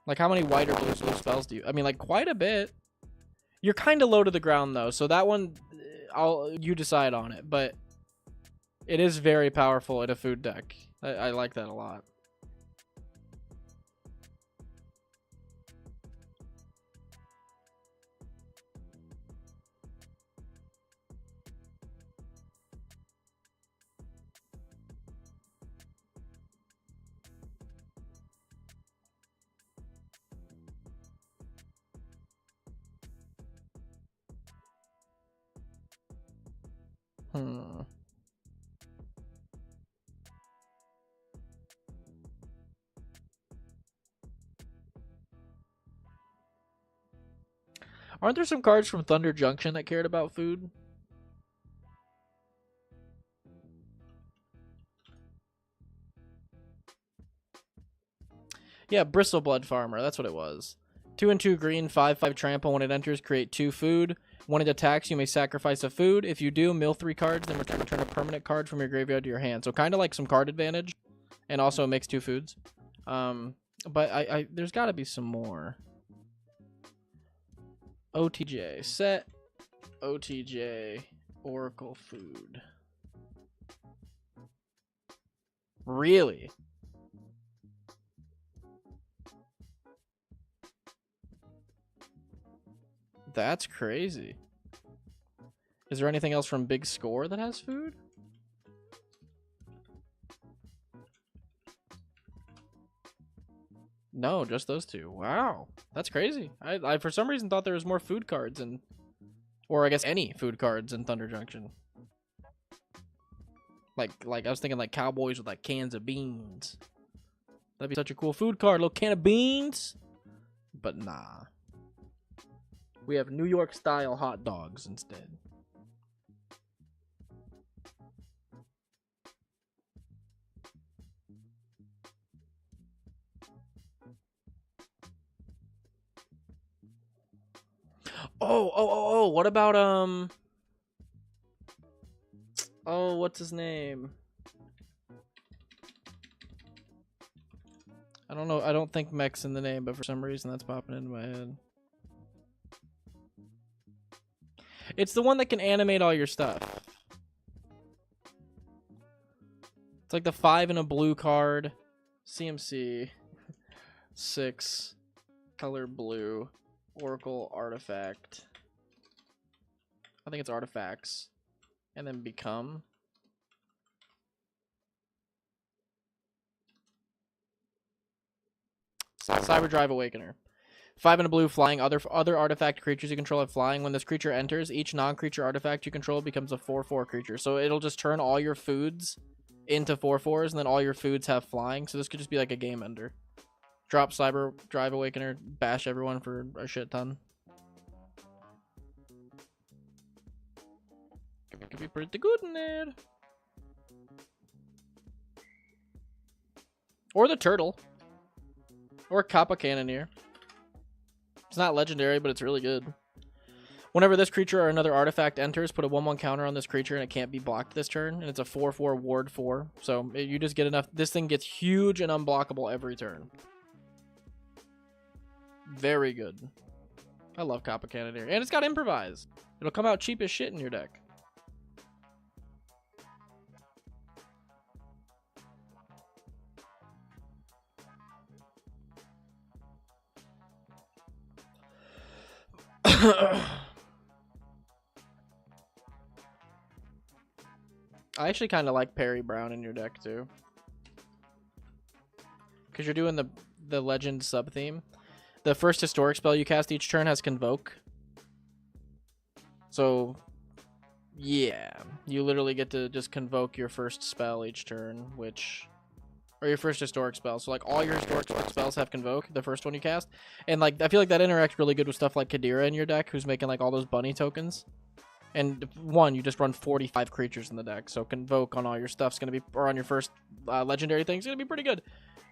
Like, how many white or blue spells do you... I mean, like, quite a bit. You're kind of low to the ground, though, so that one, you decide on it. But it is very powerful in a food deck. I like that a lot. Aren't there some cards from Thunder Junction that cared about food? Yeah, Bristleblood Farmer. That's what it was. 2 and 2 green, 5/5 trample. When it enters, create 2 food. When it attacks, you may sacrifice a food. If you do, mill 3 cards, then return a permanent card from your graveyard to your hand. So kind of like some card advantage, and also makes 2 foods. But there's got to be some more. OTJ set. OTJ Oracle food. Really? That's crazy. Is there anything else from Big Score that has food? No, just those 2. Wow, that's crazy. I for some reason thought there was more food cards in, or I guess any food cards in Thunder Junction. Like I was thinking like cowboys with like cans of beans. That'd be such a cool food card, little can of beans. But nah. We have New York style hot dogs instead. Oh, what about, oh, what's his name? I don't know. I don't think Mech's in the name, but for some reason that's popping into my head. It's the one that can animate all your stuff. It's like the 5 and a blue card. CMC. 6. Color blue. Oracle artifact. I think it's artifacts. And then become. Cyberdrive Awakener. 5 and a blue flying. Other artifact creatures you control have flying. When this creature enters, each non-creature artifact you control becomes a 4/4 creature. So it'll just turn all your foods into 4/4s, and then all your foods have flying. So this could just be like a game ender. Drop Cyberdrive Awakener, bash everyone for a shit ton. Could be pretty good in there. Or the turtle. Or Kappa Cannoneer. It's not legendary, but it's really good. Whenever this creature or another artifact enters, put a 1/1 counter on this creature, and it can't be blocked this turn. And it's a 4/4 ward 4. So you just get enough. This thing gets huge and unblockable every turn. Very good. I love Kappa Cannoneer. And it's got improvise. It'll come out cheap as shit in your deck. I actually kind of like Perry Brown in your deck too, because you're doing the legend sub theme. The first historic spell you cast each turn has Convoke. So yeah, you literally get to just convoke your first spell each turn, or your first historic spell. So like all your historic spells have Convoke, the first one you cast. And like I feel like that interacts really good with stuff like Kadira in your deck, who's making like all those bunny tokens. And you just run 45 creatures in the deck, so Convoke on all your stuff's gonna be, or on your first legendary thing's gonna be pretty good.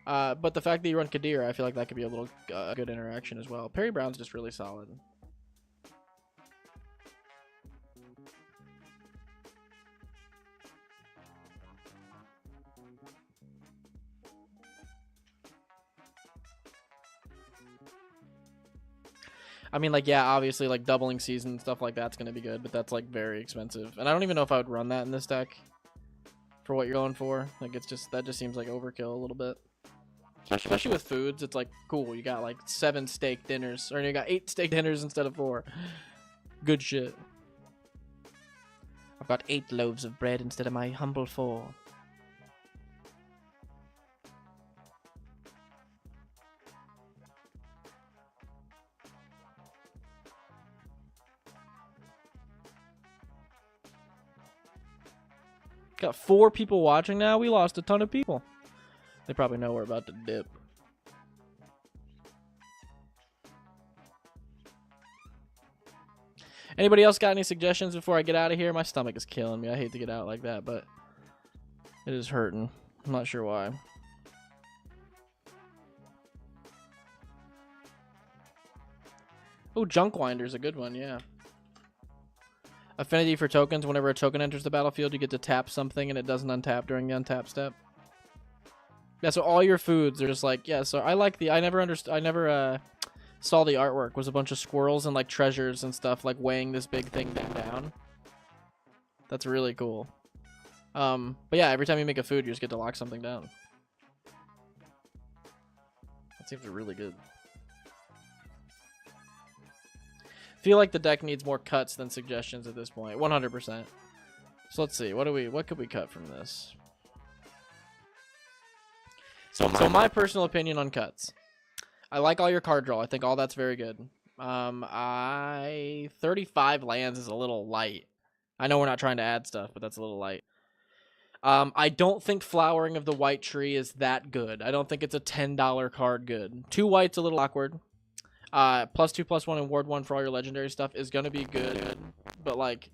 But the fact that you run Kadira, I feel like that could be a little good interaction as well. Perry Brown's just really solid. I mean, like, yeah, obviously, like, doubling season, stuff like that's going to be good, but that's, like, very expensive. And I don't even know if I would run that in this deck for what you're going for. Like, that just seems like overkill a little bit. Especially with foods, it's like, cool, you got, like, 7 steak dinners, or you got 8 steak dinners instead of 4. Good shit. I've got 8 loaves of bread instead of my humble 4. Got 4 people watching now. We lost a ton of people. They probably know we're about to dip. Anybody else got any suggestions before I get out of here? My stomach is killing me. I hate to get out like that, but it is hurting. I'm not sure why. Oh, Junkwinder's a good one, yeah. Affinity for tokens. Whenever a token enters the battlefield, you get to tap something and it doesn't untap during the untap step. Yeah, so all your foods are just like, yeah, so I like I never saw the artwork. Was a bunch of squirrels and like treasures and stuff like weighing this big thing down. That's really cool. But yeah, every time you make a food, you just get to lock something down. That seems really good. Feel like the deck needs more cuts than suggestions at this point. 100%. So let's see. What could we cut from this? So my personal opinion on cuts. I like all your card draw. I think all that's very good. 35 lands is a little light. I know we're not trying to add stuff, but that's a little light. I don't think Flowering of the White Tree is that good. I don't think it's a $10 card good. 2 white's a little awkward. +2/+1 and ward 1 for all your legendary stuff is gonna be good, but like,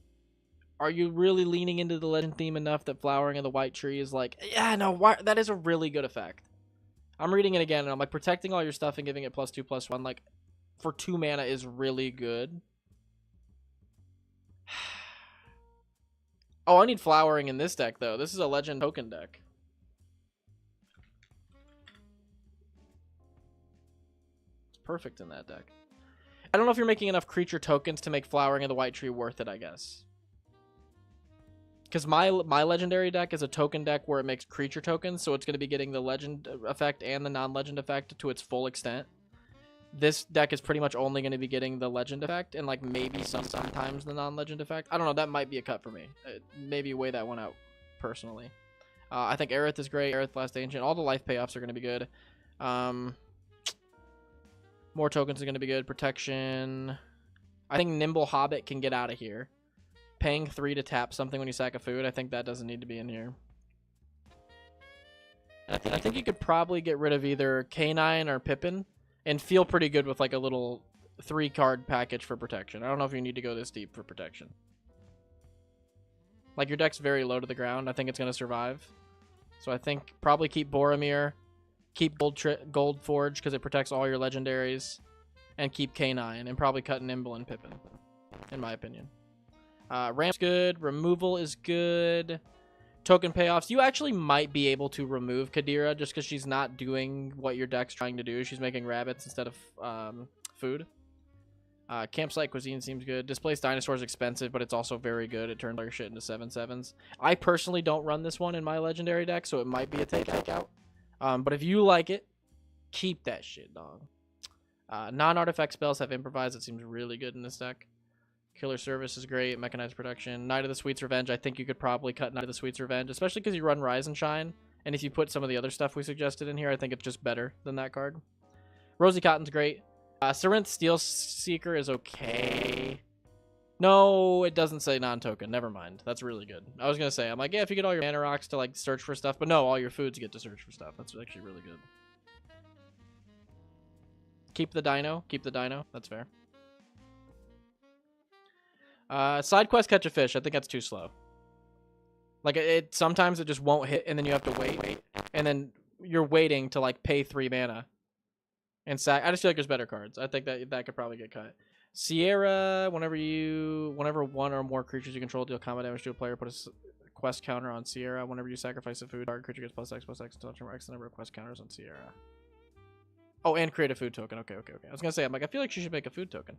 are you really leaning into the legend theme enough that Flowering of the White Tree is like, yeah, no, that is a really good effect. I'm reading it again and I'm like, protecting all your stuff and giving it +2/+1 like for 2 mana is really good. Oh, I need flowering in this deck, though. This is a legend token deck. It's perfect in that deck. I don't know if you're making enough creature tokens to make flowering of the white tree worth it, I guess. Because my legendary deck is a token deck where it makes creature tokens, so it's going to be getting the legend effect and the non-legend effect to its full extent. This deck is pretty much only going to be getting the legend effect and like maybe sometimes the non-legend effect. I don't know. That might be a cut for me. Maybe weigh that one out personally. I think Aerith is great. Aerith, Last Ancient. All the life payoffs are going to be good. More tokens are going to be good. Protection. I think Nimble Hobbit can get out of here. Paying 3 to tap something when you sack a food, I think that doesn't need to be in here. I think you could probably get rid of either Canine or Pippin and feel pretty good with like a little 3-card package for protection. I don't know if you need to go this deep for protection. Like, your deck's very low to the ground. I think it's going to survive. So I think probably keep Boromir, keep Gold Forge because it protects all your legendaries, and keep Canine, and probably cut Nimble and Pippin, in my opinion. Ramp's good. Removal is good. Token payoffs. You actually might be able to remove Kadira just because she's not doing what your deck's trying to do. She's making rabbits instead of food. Campsite Cuisine seems good. Displaced Dinosaur is expensive, but it's also very good. It turns all your shit into 7/7s. I personally don't run this one in my legendary deck, so it might be a take out. But if you like it, keep that shit, dog. Non-artifact spells have Improvise. It seems really good in this deck. Killer Service is great. Mechanized Production. Knight of the Sweet's Revenge. I think you could probably cut Knight of the Sweet's Revenge, especially because you run Rise and Shine. And if you put some of the other stuff we suggested in here, I think it's just better than that card. Rosy Cotton's great. Sarinth Steel Seeker is okay. No, it doesn't say non-token. Never mind. That's really good. I was going to say, I'm like, yeah, if you get all your mana rocks to like search for stuff. But no, all your foods get to search for stuff. That's actually really good. Keep the dino. Keep the dino. That's fair. Side quest Catch a Fish. I think that's too slow. Like, sometimes it just won't hit, and then you have to wait. And then you're waiting to, like, pay 3 mana. And sack. I just feel like there's better cards. I think that could probably get cut. Sierra, whenever one or more creatures you control deal combat damage to a player, put a quest counter on Sierra. Whenever you sacrifice a food, target creature gets +X until you X the number of quest counters on Sierra. Oh, and create a food token. Okay. I was gonna say, I'm like, I feel like she should make a food token.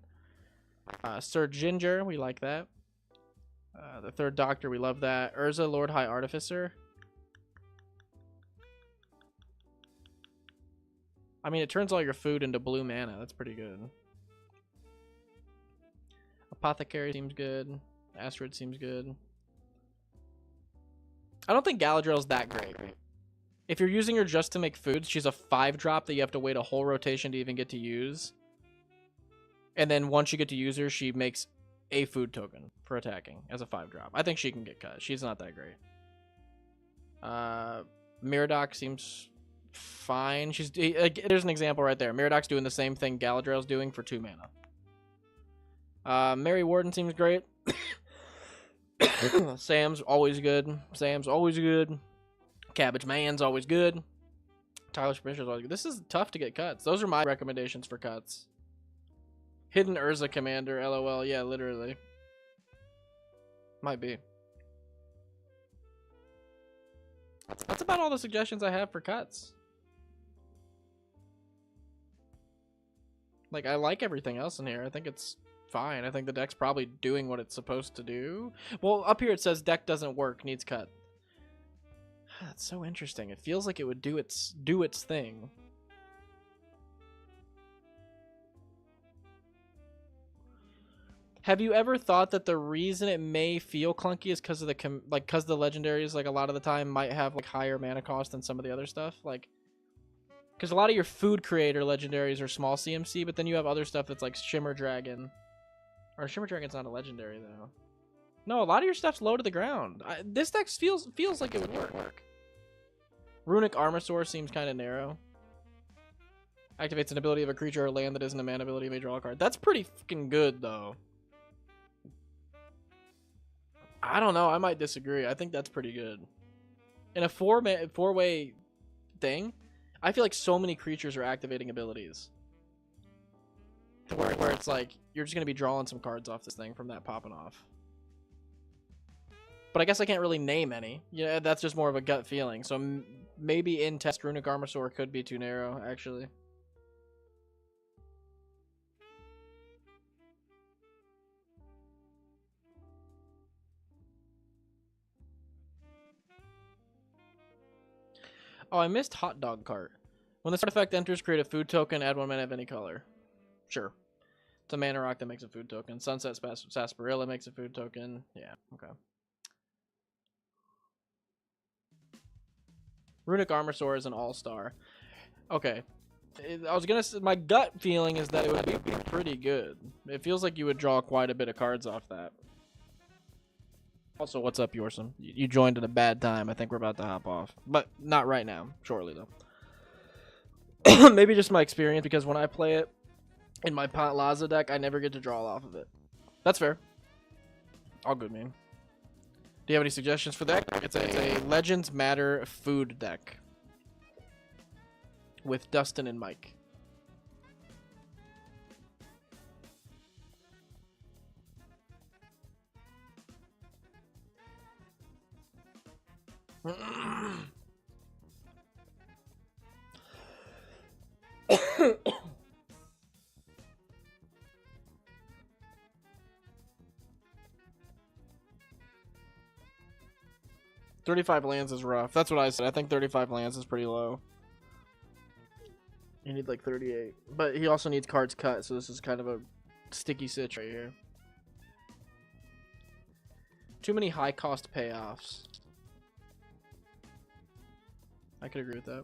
Sir Ginger, we like that. The Third Doctor, we love that. Urza, Lord High Artificer. I mean, it turns all your food into blue mana. That's pretty good. Apothecary seems good. Asteroid seems good. I don't think Galadriel's that great. If you're using her just to make food, she's a 5-drop that you have to wait a whole rotation to even get to use. And then once you get to use her, she makes a food token for attacking as a 5-drop. I think she can get cut. She's not that great. Miradoc seems fine. There's an example right there. Miradoc's doing the same thing Galadriel's doing for 2 mana. Mary Warden seems great. Sam's always good. Cabbage Man's always good. Tyler's Permission is always good. This is tough to get cuts. Those are my recommendations for cuts. Hidden Urza Commander, LOL. Yeah, literally. Might be. That's about all the suggestions I have for cuts. Like, I like everything else in here. I think it's fine. I think the deck's probably doing what it's supposed to do. Well, up here it says deck doesn't work, needs cut. That's so interesting. It feels like it would do its thing. Have you ever thought that the reason it may feel clunky is because of the because the legendaries, like, a lot of the time might have like higher mana cost than some of the other stuff, like, because a lot of your food creator legendaries are small CMC, but then you have other stuff that's like Shimmer Dragon, or Shimmer Dragon's not a legendary though. No, a lot of your stuff's low to the ground. This deck feels like it would work. Runic Armasaur seems kind of narrow. Activates an ability of a creature or land that isn't a mana ability, you may draw a card. That's pretty fucking good though. I don't know. I might disagree. I think that's pretty good. In a four-way thing, I feel like so many creatures are activating abilities. Where it's like, you're just going to be drawing some cards off this thing from that popping off. But I guess I can't really name any. Yeah, that's just more of a gut feeling. So maybe in test Runic Armasaur could be too narrow, actually. Oh, I missed Hot Dog Cart. When this artifact enters, create a food token, add 1 mana of any color. Sure. It's a mana rock that makes a food token. Sunset Sarsaparilla makes a food token. Yeah, okay. Runic Armasaur is an all-star. Okay. I was gonna say, my gut feeling is that it would be pretty good. It feels like you would draw quite a bit of cards off that. Also, what's up, Yorsum? You joined at a bad time. I think we're about to hop off. But not right now. Shortly, though. Maybe just my experience, because when I play it in my Laza deck, I never get to draw off of it. That's fair. All good, man. Do you have any suggestions for that? It's a Legends Matter food deck. With Dustin and Mike. $35 lands is rough. That's what I said. I think 35 lands is pretty low. You need like 38. But he also needs cards cut, so this is kind of a sticky sitch right here. Too many high cost payoffs. I could agree with that.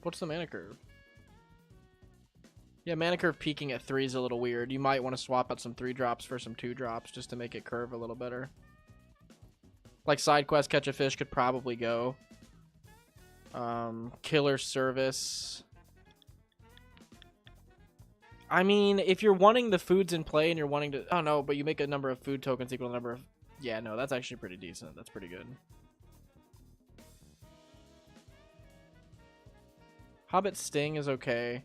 What's the mana curve? Yeah, mana curve peaking at 3 is a little weird. You might want to swap out some 3-drops for some 2-drops just to make it curve a little better. Like side quest catch a fish could probably go. Killer service. I mean, if you're wanting the foods in play and you're wanting to... Oh, no, but you make a number of food tokens equal to number of... Yeah, no, that's actually pretty decent. That's pretty good. Hobbit Sting is okay.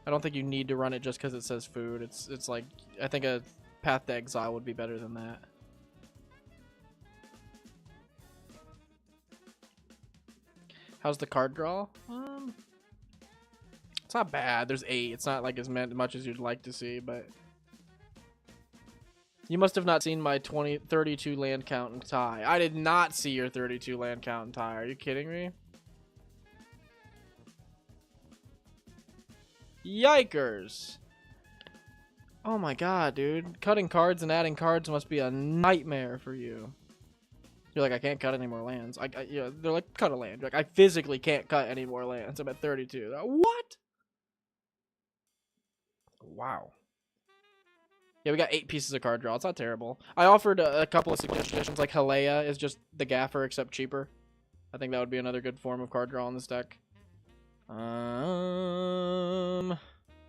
I don't think you need to run it just because it says food. It's like... I think a Path to Exile would be better than that. How's the card draw? It's not bad. There's 8. It's not like as much as you'd like to see, but you must have not seen my 32 land count in Taii. I did not see your 32 land count in Taii. Are you kidding me? Yikers! Oh my god, dude. Cutting cards and adding cards must be a nightmare for you. You're like, I can't cut any more lands. You know, they're like, cut a land. You're like, I physically can't cut any more lands. I'm at 32. What? Wow. Yeah, we got 8 pieces of card draw. It's not terrible. I offered a couple of suggestions, like Halea is just the Gaffer except cheaper. I think that would be another good form of card draw in this deck.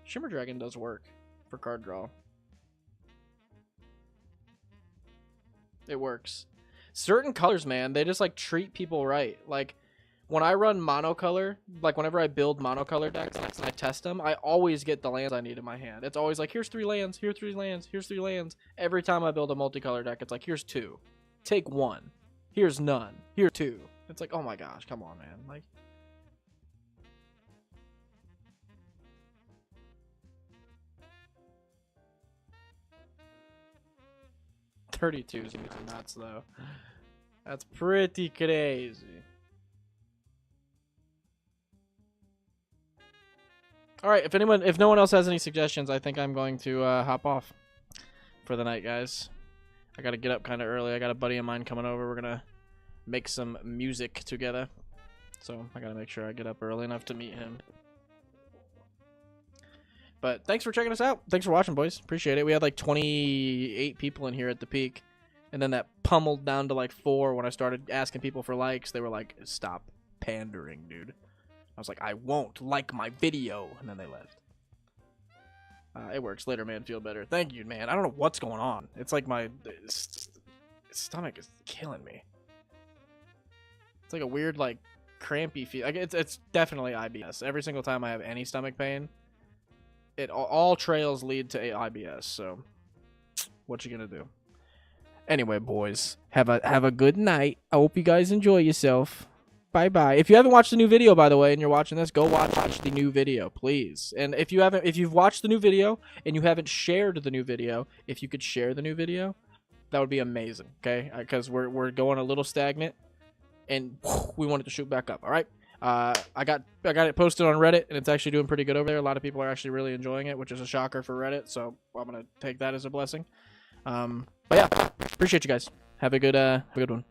Shimmer Dragon does work for card draw. It works. Certain colors, man, they just like treat people right. Like when I run monocolor, like whenever I build monocolor decks and I test them, I always get the lands I need in my hand. It's always like, here's 3 lands, here's 3 lands, here's 3 lands. Every time I build a multicolor deck, it's like, here's 2. Take 1. Here's none. Here's 2. It's like, oh my gosh, come on, man. Like, $32 is nuts though. That's pretty crazy. All right, if no one else has any suggestions, I think I'm going to hop off for the night, guys. I gotta get up kind of early. I got a buddy of mine coming over. We're gonna make some music together, so I gotta make sure I get up early enough to meet him. But thanks for checking us out. Thanks for watching, boys. Appreciate it. We had like 28 people in here at the peak. And then that pummeled down to like 4 when I started asking people for likes. They were like, stop pandering, dude. I was like, I won't like my video. And then they left. It works. Later, man. Feel better. Thank you, man. I don't know what's going on. It's like my stomach is killing me. It's like a weird, like, crampy feel. Like, it's definitely IBS. Every single time I have any stomach pain, all trails lead to IBS, so what you gonna do? Anyway, boys, have a good night. I hope you guys enjoy yourself. Bye-bye. If you haven't watched the new video, by the way, and you're watching this, go watch the new video, please. And if you've watched the new video and you haven't shared the new video, if you could share the new video, that would be amazing, okay? Because we're going a little stagnant, and we want it to shoot back up, all right? I got it posted on Reddit, and it's actually doing pretty good over there. A lot of people are actually really enjoying it, which is a shocker for Reddit, so I'm going to take that as a blessing. But yeah, appreciate you guys. Have a good one.